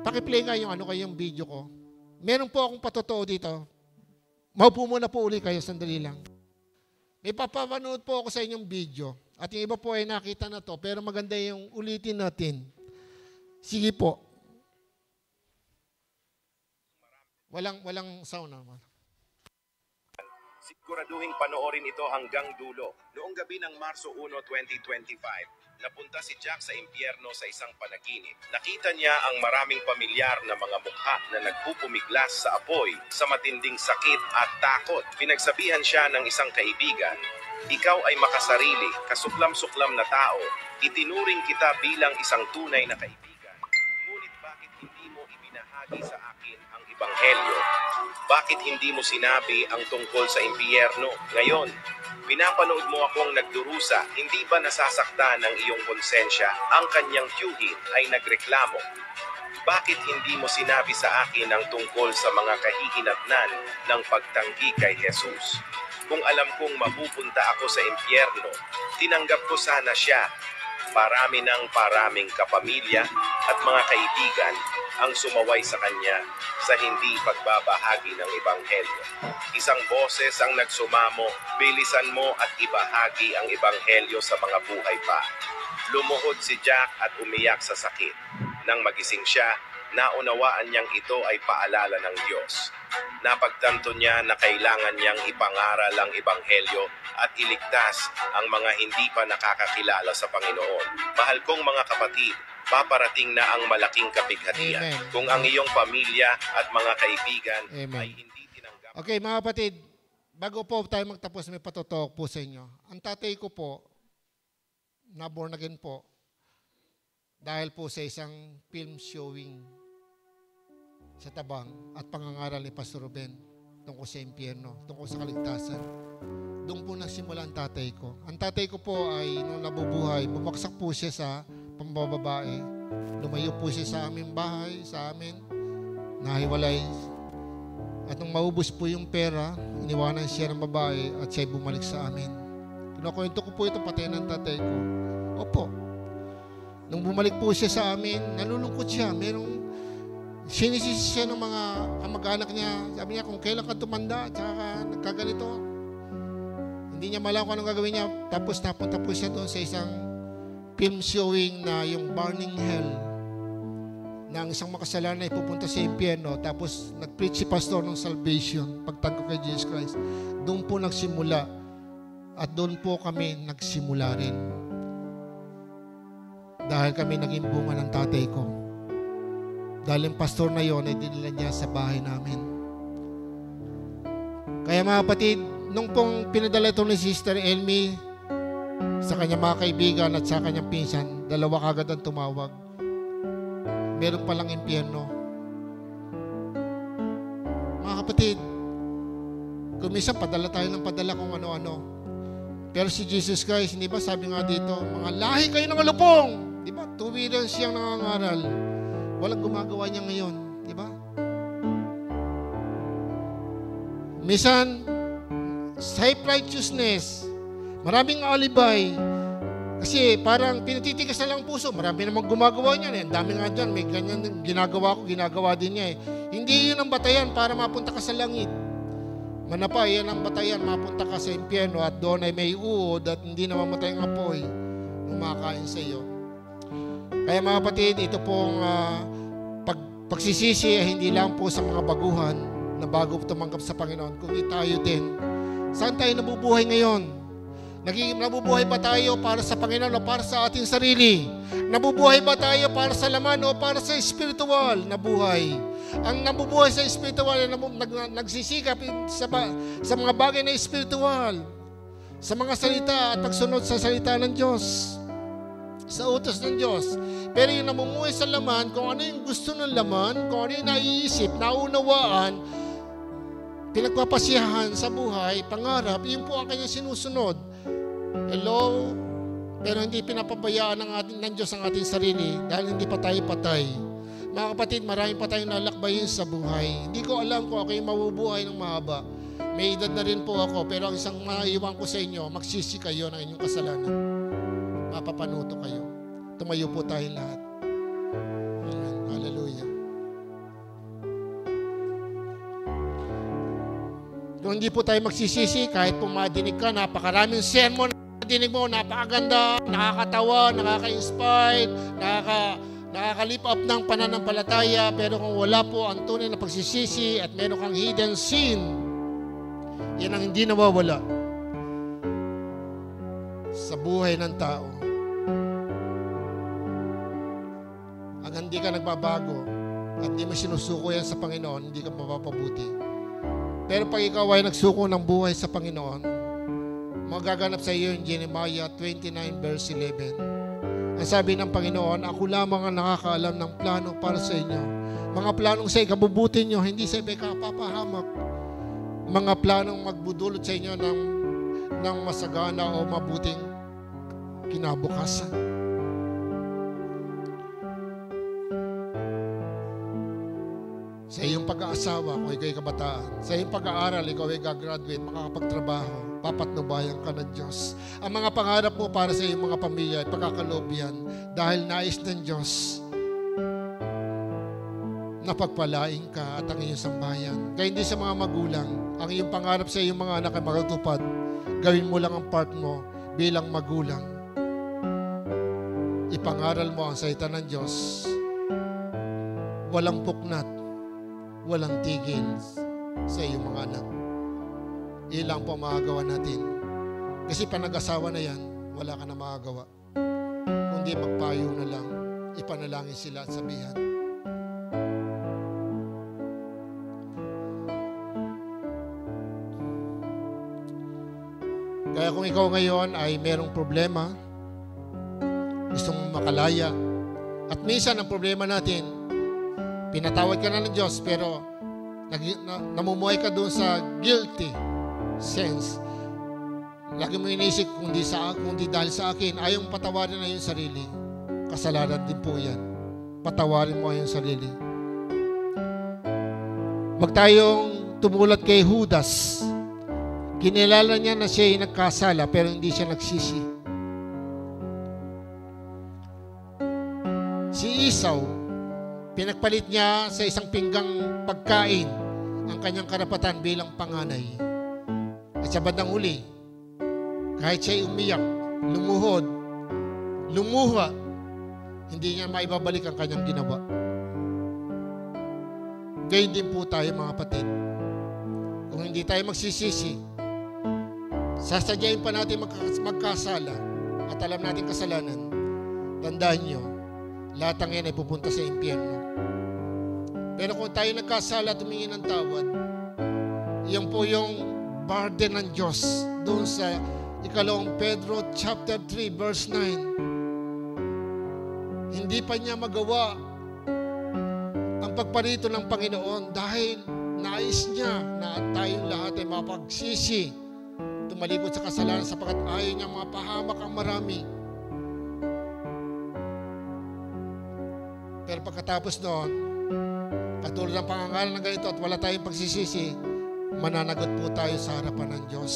Speaker 1: paki-play nga yung kayong video ko. Meron po akong patotoo dito. Maupo muna po uli kayo, sandali lang. May papapanood po ako sa inyong video. At yung iba po ay nakita na to, pero maganda yung ulitin natin. Sige po. Walang sound naman.
Speaker 2: Siguraduhin panoorin ito hanggang dulo. Noong gabi ng Marso 1, 2025, napunta si Jack sa impyerno sa isang panaginip. Nakita niya ang maraming pamilyar na mga mukha na nagpupumiglas sa apoy sa matinding sakit at takot. Pinagsabihan siya ng isang kaibigan, "Ikaw ay makasarili, kasuklam-suklam na tao. Itinuring kita bilang isang tunay na kaibigan. Ngunit bakit hindi mo ibinahagi sa akin ang ebanghelyo? Bakit hindi mo sinabi ang tungkol sa impyerno? Ngayon, pinapanood mo akong nagdurusa, hindi ba nasasaktan ng iyong konsensya? Ang kanyang tiyuhin ay nagreklamo. Bakit hindi mo sinabi sa akin ang tungkol sa mga kahihinatnan ng pagtanggi kay Jesus? Kung alam kong mapupunta ako sa impyerno, tinanggap ko sana siya. Paraming kapamilya at mga kaibigan ang sumaway sa kanya sa hindi pagbabahagi ng ebanghelyo. Isang boses ang nagsumamo, bilisan mo at ibahagi ang ebanghelyo sa mga buhay pa." Lumuhod si Jack at umiyak sa sakit. Nang magising siya, naunawaan niyang ito ay paalala ng Diyos. Napagtanto niya na kailangan niyang ipangaral ang ebanghelyo at iligtas ang mga hindi pa nakakakilala sa Panginoon. Mahal kong mga kapatid, paparating na ang malaking kapighatian.
Speaker 1: Amen.
Speaker 2: Kung ang iyong pamilya at mga kaibigan
Speaker 1: Amen.
Speaker 2: ay hindi tinanggap.
Speaker 1: Okay, mga kapatid, bago po tayo magtapos, may patutok po sa inyo. Ang tatay ko po, na born again po, dahil po sa isang film showing sa Tabang at pangangaral ni Pastor Ruben tungkol sa impyerno, tungkol sa kaligtasan. Doon po nagsimula ang tatay ko. Ang tatay ko po ay nung nabubuhay, bumagsak po siya sa pambababae. Lumayo po siya sa aming bahay, sa amin. nahiwalay. At nung maubos po yung pera, iniwanan siya ng babae at siya bumalik sa amin. Kinukwento ko po ito pati ng tatay ko. Opo. Nung bumalik po siya sa amin, nalulungkot siya. Sinisisi siya ng mga kamag-anak niya. Sabi niya, kung kailan ka tumanda, tsaka nagkaganito. Hindi niya malam kung anong gagawin niya. Tapos napunta po siya doon sa isang film showing na yung Burning Hell, na ang isang makasalanan ay pupunta sa impyerno. Tapos nag-preach si pastor ng salvation, pagtanggap kay Jesus Christ. Doon po nagsimula. At doon po kami nagsimula rin. Dahil kami naging bunga ng tatay ko. Dahil yung pastor na yon ay dinala niya sa bahay namin. Kaya mga kapatid, nung pong pinadala ito ni Sister Elmi sa kanyang mga kaibigan at sa kanyang pinsan, dalawa kagad ang tumawag. Meron palang impyerno. Mga kapatid, kung minsan padala tayo ng padala kung ano-ano. Pero si Jesus Christ, hindi ba sabi nga dito, mga lahi kayo ng alupong. Di ba? 2 years siyang nangangaral. Walang gumagawa niya ngayon. Di ba? Minsan, self-righteousness, maraming alibay. Kasi parang pinatitigas na lang ang puso. Marami namang gumagawa niyan eh. Ang dami nga dyan. May ganyan ginagawa ko, ginagawa din niya eh. Hindi yun ang batayan para mapunta ka sa langit. Manapa, yan ang batayan. Mapunta ka sa impyerno at doon ay may uod at hindi na mamatay ang apoy nung makakain sa iyo. Kaya mga kapatid, ito pong pagsisisi ay hindi lang po sa mga baguhan na bago tumanggap sa Panginoon, kundi tayo din. Saan tayo nabubuhay ngayon? Nabubuhay ba tayo para sa Panginoon o para sa ating sarili? Nabubuhay ba tayo para sa laman o para sa spiritual na buhay? Ang nabubuhay sa spiritual ay nagsisikap sa mga bagay na spiritual, sa mga salita at pagsunod sa salita ng Diyos, sa utos ng Diyos. Pero yung namumuhay sa laman, kung ano yung gusto ng laman, kung ano yung naiisip, naunawaan, pinagpapasiyahan sa buhay, pangarap, yun po ang kanyang sinusunod. Hello? Pero hindi pinapabayaan ng Diyos ang ating sarili dahil hindi pa tayo patay. Mga kapatid, marami pa tayong lalakbayin sa buhay. Hindi ko alam kung ako yung mabubuhay ng mahaba. May edad na rin po ako, pero ang isang maiwan ko sa inyo, magsisi kayo ng inyong kasalanan. Mapapanuto kayo. Tumayo po tayong lahat. Amen. Hallelujah. Kung hindi po tayo magsisisi, kahit po madinig ka, napakaraming sermon na dinig mo, napakaganda, nakakatawa, nakaka-inspire, nakaka-lift up ng pananampalataya, pero kung wala po ang tunay na pagsisisi at meron kang hidden sin, yan ang hindi nawawala sa buhay ng tao. Ang hindi ka nagbabago at hindi mo sinusuko yan sa Panginoon, hindi ka mapapabuti. Pero pag ikaw ay nagsuko ng buhay sa Panginoon, magaganap sa iyo yung Jeremiah 29 verse 11. Ang sabi ng Panginoon, ako lamang ang nakakaalam ng plano para sa inyo. Mga planong sa ikabubuti nyo, hindi sa ikapapahamak. Mga planong magbudulot sa inyo ng masagana o mabuting kinabukasan. Sa iyong pag-aasawa, kung ikaw ay kabataan, sa iyong pag-aaral, ikaw ay gagraduate, makakapagtrabaho, papatnubayan ka ng Diyos. Ang mga pangarap mo para sa iyong mga pamilya ay pagkakaloob yan dahil nais ng Diyos na pagpalain ka at ang iyong sambahayan. Kaya hindi sa mga magulang, ang iyong pangarap sa iyong mga anak ay makatupad. Gawin mo lang ang part mo bilang magulang. Ipangaral mo ang salita ng Diyos. Walang puknat, walang tigil sa iyong mga anak. Ilang po magagawa natin. Kasi panag-asawa na yan, wala ka na magagawa. Kundi magpayo na lang, ipanalangin sila at sabihan. Kaya kung ikaw ngayon ay merong problema, gusto mong makalaya, at minsan ang problema natin, pinatawad ka na ng Diyos, pero namumuhay ka doon sa guilty sense. Lagi mo inisip, kundi dahil sa akin, ayaw mong patawarin na yung sarili. Kasalanan din po yan. Patawarin mo yung sarili. Huwag tayong tumulad kay Judas. Kinilala niya na siya ay nagkasala pero hindi siya nagsisi. Si Esau, pinagpalit niya sa isang pinggang pagkain ang kanyang karapatan bilang panganay. At sa bandang huli, kahit siya'y umiyak, lumuhod, lumuha, hindi niya maibabalik ang kanyang ginawa. Gayun din po tayo mga kapatid. Kung hindi tayo magsisisi, sasadyain pa natin magkasala at alam natin kasalanan, tandaan nyo, lahat ng yan ay pupunta sa impyerno. Pero kung tayo nagkasala, tumingin ng tawad, yan po yung burden ng Diyos doon sa 2 Pedro chapter 3 verse 9. Hindi pa niya magawa ang pagparito ng Panginoon dahil nais niya na tayong lahat ay mapagsisi, tumalikod sa kasalanan sapagkat ayaw niya mapahamak ang marami. Pero pagkatapos noon, katulad ng pangangalan ng ganito at wala tayong pagsisisi, mananagot po tayo sa harapan ng Diyos.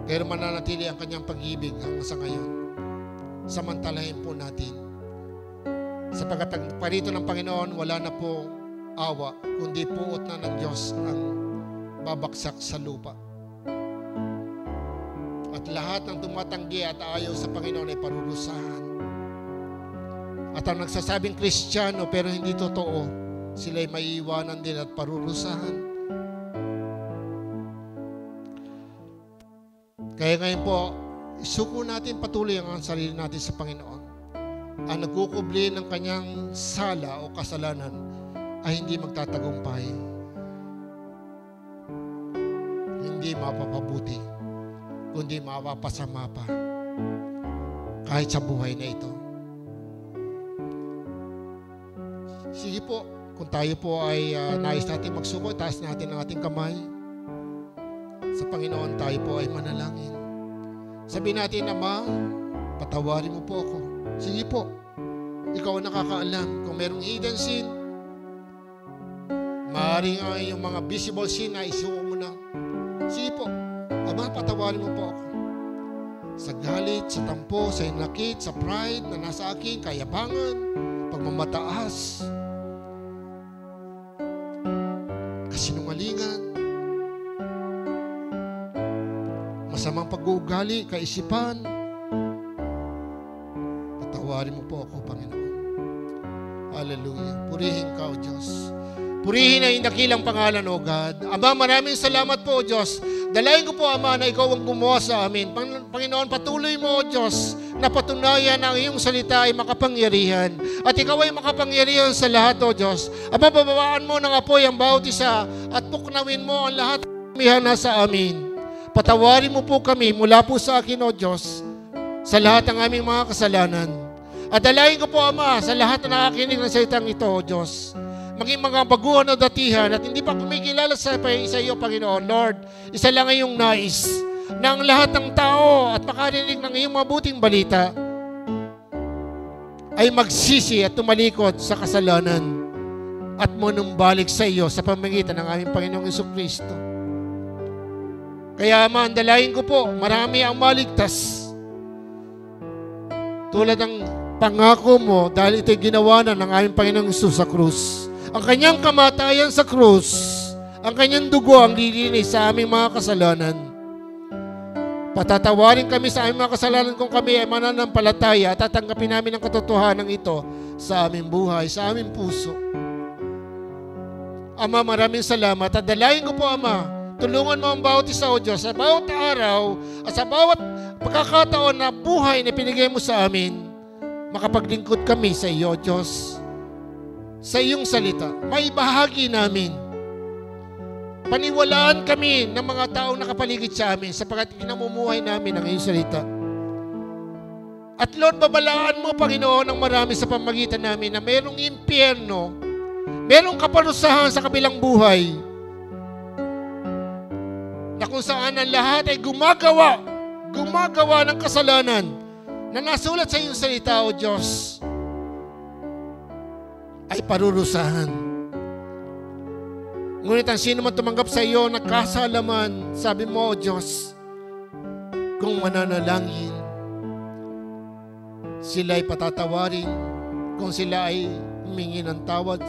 Speaker 1: Pero mananatili ang kanyang pag-ibig hanggang sa ngayon. Samantalahin po natin. Sapagkat ang parito ng Panginoon, wala na po awa, kundi puot na ng Diyos ang babaksak sa lupa. At lahat ng tumatanggi at ayaw sa Panginoon ay parurusahan. At ang nagsasabing Kristiyano pero hindi totoo, sila'y maiiwanan din at parurusahan. Kaya ngayon po, isuko natin patuloy ang sarili natin sa Panginoon. Ang nagkukubli ng kanyang sala o kasalanan ay hindi magtatagumpay. Hindi mapapabuti, kundi mapapasama pa kahit sa buhay na ito. Sige po, kung tayo po ay nais natin magsuko, taas natin ang ating kamay. Sa Panginoon tayo po ay manalangin. Sabihin natin, Ama, patawarin mo po ako. Sige po, ikaw ang nakakaalam kung merong hidden sin. Maaaring yung mga visible sin na isuko mo na. Sige po, Ama, patawarin mo po ako. Sa galit, sa tampo, sa inakit, sa pride na nasa akin, kayabangan, pagmamataas, kasinungalingan, masamang pag-uugali, kaisipan, patawarin mo po ako, Panginoon. Hallelujah. Purihin ka, O Diyos. Purihin ang dakilang pangalan, O God. Ama, maraming salamat po, O Diyos. Dalayan ko po, Ama, na ikaw ang gumawa sa amin. Panginoon, patuloy mo, O Diyos, na patunayan na ang iyong salita ay makapangyarihan. At ikaw ay makapangyarihan sa lahat, O Diyos. Ama, babawaan mo ng apoy ang bawat isa at puknawin mo ang lahat ng kamihana sa amin. Patawarin mo po kami mula po sa akin, O Diyos, sa lahat ng aming mga kasalanan. At dalayan ko po, Ama, sa lahat na nakakinig ng salitang ito, O Diyos, maging mga baguhan o datihan at hindi pa kumikilala sa iyo, Panginoon. Lord, isa lang ang iyong nais na ang lahat ng tao at makarinig ng iyong mabuting balita ay magsisi at tumalikod sa kasalanan at manumbalik sa iyo sa pamamagitan ng aming Panginoong Jesucristo. Kaya, Ama, andalain ko po, marami ang maligtas. Tulad ng pangako mo, dahil ito'y ginawa na ng aming Panginoong Jesus sa krus. Ang kanyang kamatayan sa krus, ang kanyang dugo ang lilinis sa aming mga kasalanan. Patatawarin kami sa aming mga kasalanan kung kami ay mananampalataya at tatanggapin namin ang katotohanan ito sa aming buhay, sa aming puso. Ama, maraming salamat at dalayan ko po, Ama, tulungan mo ang bawat isa, O Diyos, sa bawat araw at sa bawat pagkakataon na buhay na pinigay mo sa amin, makapaglingkod kami sa iyo, Diyos, sa iyong salita. May bahagi namin. Paniwalaan kami ng mga taong nakapaligid sa amin sapagkat pinamumuhay namin ang iyong salita. At Lord, babalaan mo, Panginoon, ang marami sa pamagitan namin na merong impyerno, merong kaparusahan sa kabilang buhay, na kung saan ang lahat ay gumagawa ng kasalanan na nasulat sa iyong salita, O Diyos. ay parurusahan. Ngunit ang sino man tumanggap sa iyo na kasalaman, sabi mo, O Diyos, kung mananalangin, sila ay patatawarin kung sila ay humingi ng tawad.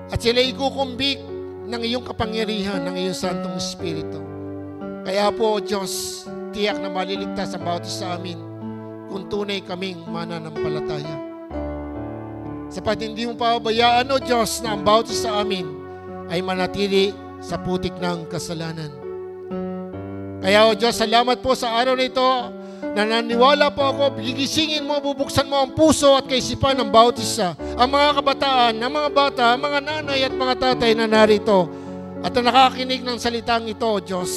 Speaker 1: At sila ay ikukumbik ng iyong kapangyarihan, ng iyong Santong Espiritu. Kaya po, O Diyos, tiyak na maliligtas ang bawat isa sa amin kung tunay kaming mananampalataya. Sapat hindi mo pababayaan, O Diyos, na ang bawat isa sa amin ay manatili sa putik ng kasalanan. Kaya, O Diyos, salamat po sa araw na ito. Nananiwala po ako, gigisingin mo, bubuksan mo ang puso at kaisipan ng bawat isa. Ang mga kabataan, ang mga bata, ang mga nanay at mga tatay na narito at na nakakinig ng salitang ito, O Diyos.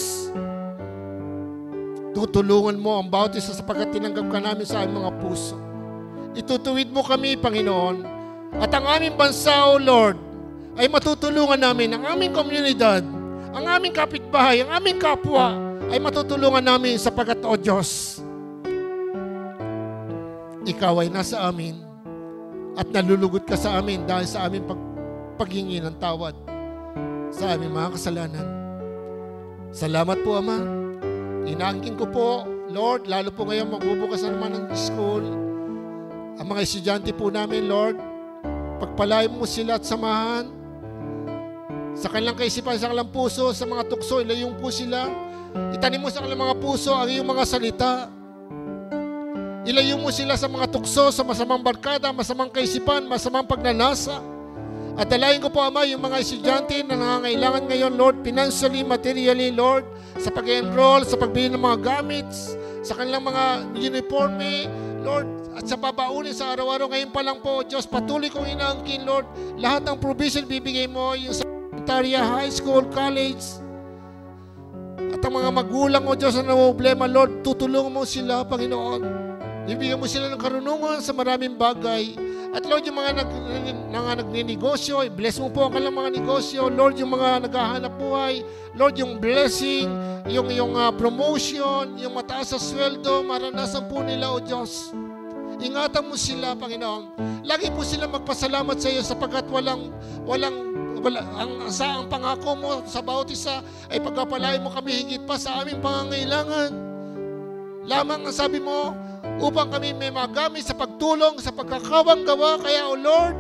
Speaker 1: Tutulungan mo ang bawat isa sapagkat tinanggap ka namin sa aming mga puso. Itutuwid mo kami, Panginoon, at ang aming bansa, O Lord, ay matutulungan namin, ang aming komunidad, ang aming kapitbahay, ang aming kapwa, ay matutulungan namin sapagkat, O Diyos, Ikaw ay nasa amin at nalulugod ka sa amin dahil sa aming paghingi ng tawad sa aming mga kasalanan. Salamat po, Ama. Inaangkin ko po, Lord, lalo po ngayon magbubukas na naman ng school. Ang mga estudyante po namin, Lord, pagpalain mo sila at samahan sa kanilang kaisipan, sa kanilang puso, sa mga tukso, ilayong po sila. Itanim mo sa kanilang mga puso ang iyong mga salita. Ilayo mo sila sa mga tukso, sa masamang barkada, masamang kaisipan, masamang pagnanasa. At dalayan ko po, Ama, yung mga estudyante na nangangailangan ngayon, Lord, financially, materially, Lord, sa pag-enroll, sa pagbili ng mga gamits, sa kanilang mga uniforme, Lord, at sa babaunin sa araw-araw. Ngayon pa lang po, Diyos, patuloy kong inaangkin, Lord, lahat ng provision bibigay mo, yung sa Ontario High School, College, at ang mga magulang, O Diyos, na problema, Lord, tutulungan mo sila, Panginoon. Ibigyan mo sila ng karunungan sa maraming bagay. At Lord, yung mga nagninegosyo, bless mo po ang kanilang mga negosyo. Lord, yung mga naghahanap buhay, Lord, yung blessing, yung promotion, yung mataas sa sweldo, maranasan po nila, O Diyos. Ingatan mo sila, Panginoon. Lagi po sila magpasalamat sa iyo sapagkat ang pangako mo sa bawat isa ay pagpapalain mo kami higit pa sa aming pangangailangan. Lamang ang sabi mo, upang kami may magamit sa pagtulong, sa pagkakawang gawa. Kaya, O Lord,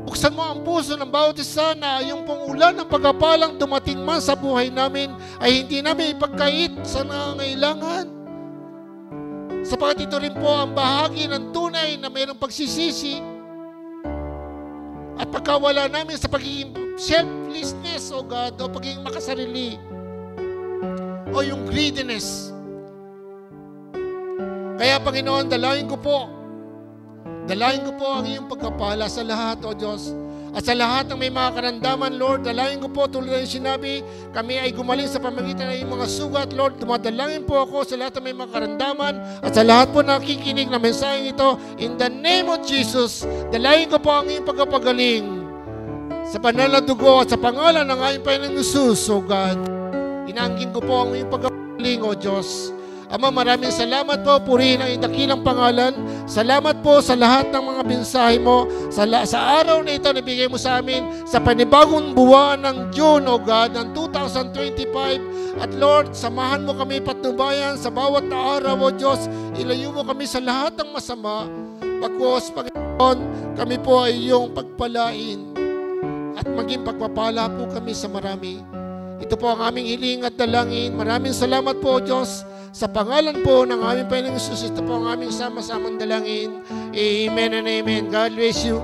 Speaker 1: buksan mo ang puso ng bawat isa na yung pong ulan ng pagkapalang dumating man sa buhay namin ay hindi namin ipagkait sa nangangailangan. Sapagat ito rin po ang bahagi ng tunay na mayroong pagsisisi at pagkawala namin sa pagiging selflessness, O God, o pagiging makasarili o yung greediness. Kaya, Panginoon, dalangin ko po ang iyong pagkapala sa lahat, O Diyos. At sa lahat ng may mga karamdaman, Lord, dalangin ko po, tulad ng sinabi, kami ay gumaling sa pamagitan ng iyong mga sugat, Lord. Dumadalangin po ako sa lahat ng may mga karamdaman at sa lahat po nakikinig na mensaheng ito. In the name of Jesus, dalangin ko po ang iyong pagkapagaling sa banal na dugo at sa pangalan ng aming Panginoong Jesus, O God. Inaangkin ko po ang iyong pagkapagaling, O Diyos. Ama, maraming salamat po, purihin ang dakilang pangalan. Salamat po sa lahat ng mga mensahe mo sa araw na ito na bigay mo sa amin sa panibagong buwan ng June, O God, ng 2025. At Lord, samahan mo kami patnubayan sa bawat araw, O Diyos. Ilayo mo kami sa lahat ng masama. Bagkus, Panginoon, kami po ay iyong pagpalain at maging pagpapala po kami sa marami. Ito po ang aming hiling at dalangin. Maraming salamat po, O Diyos. Sa pangalan po ng aming Panginoong Jesus, ito po ang aming sama-samang dalangin. Amen and amen. God bless you.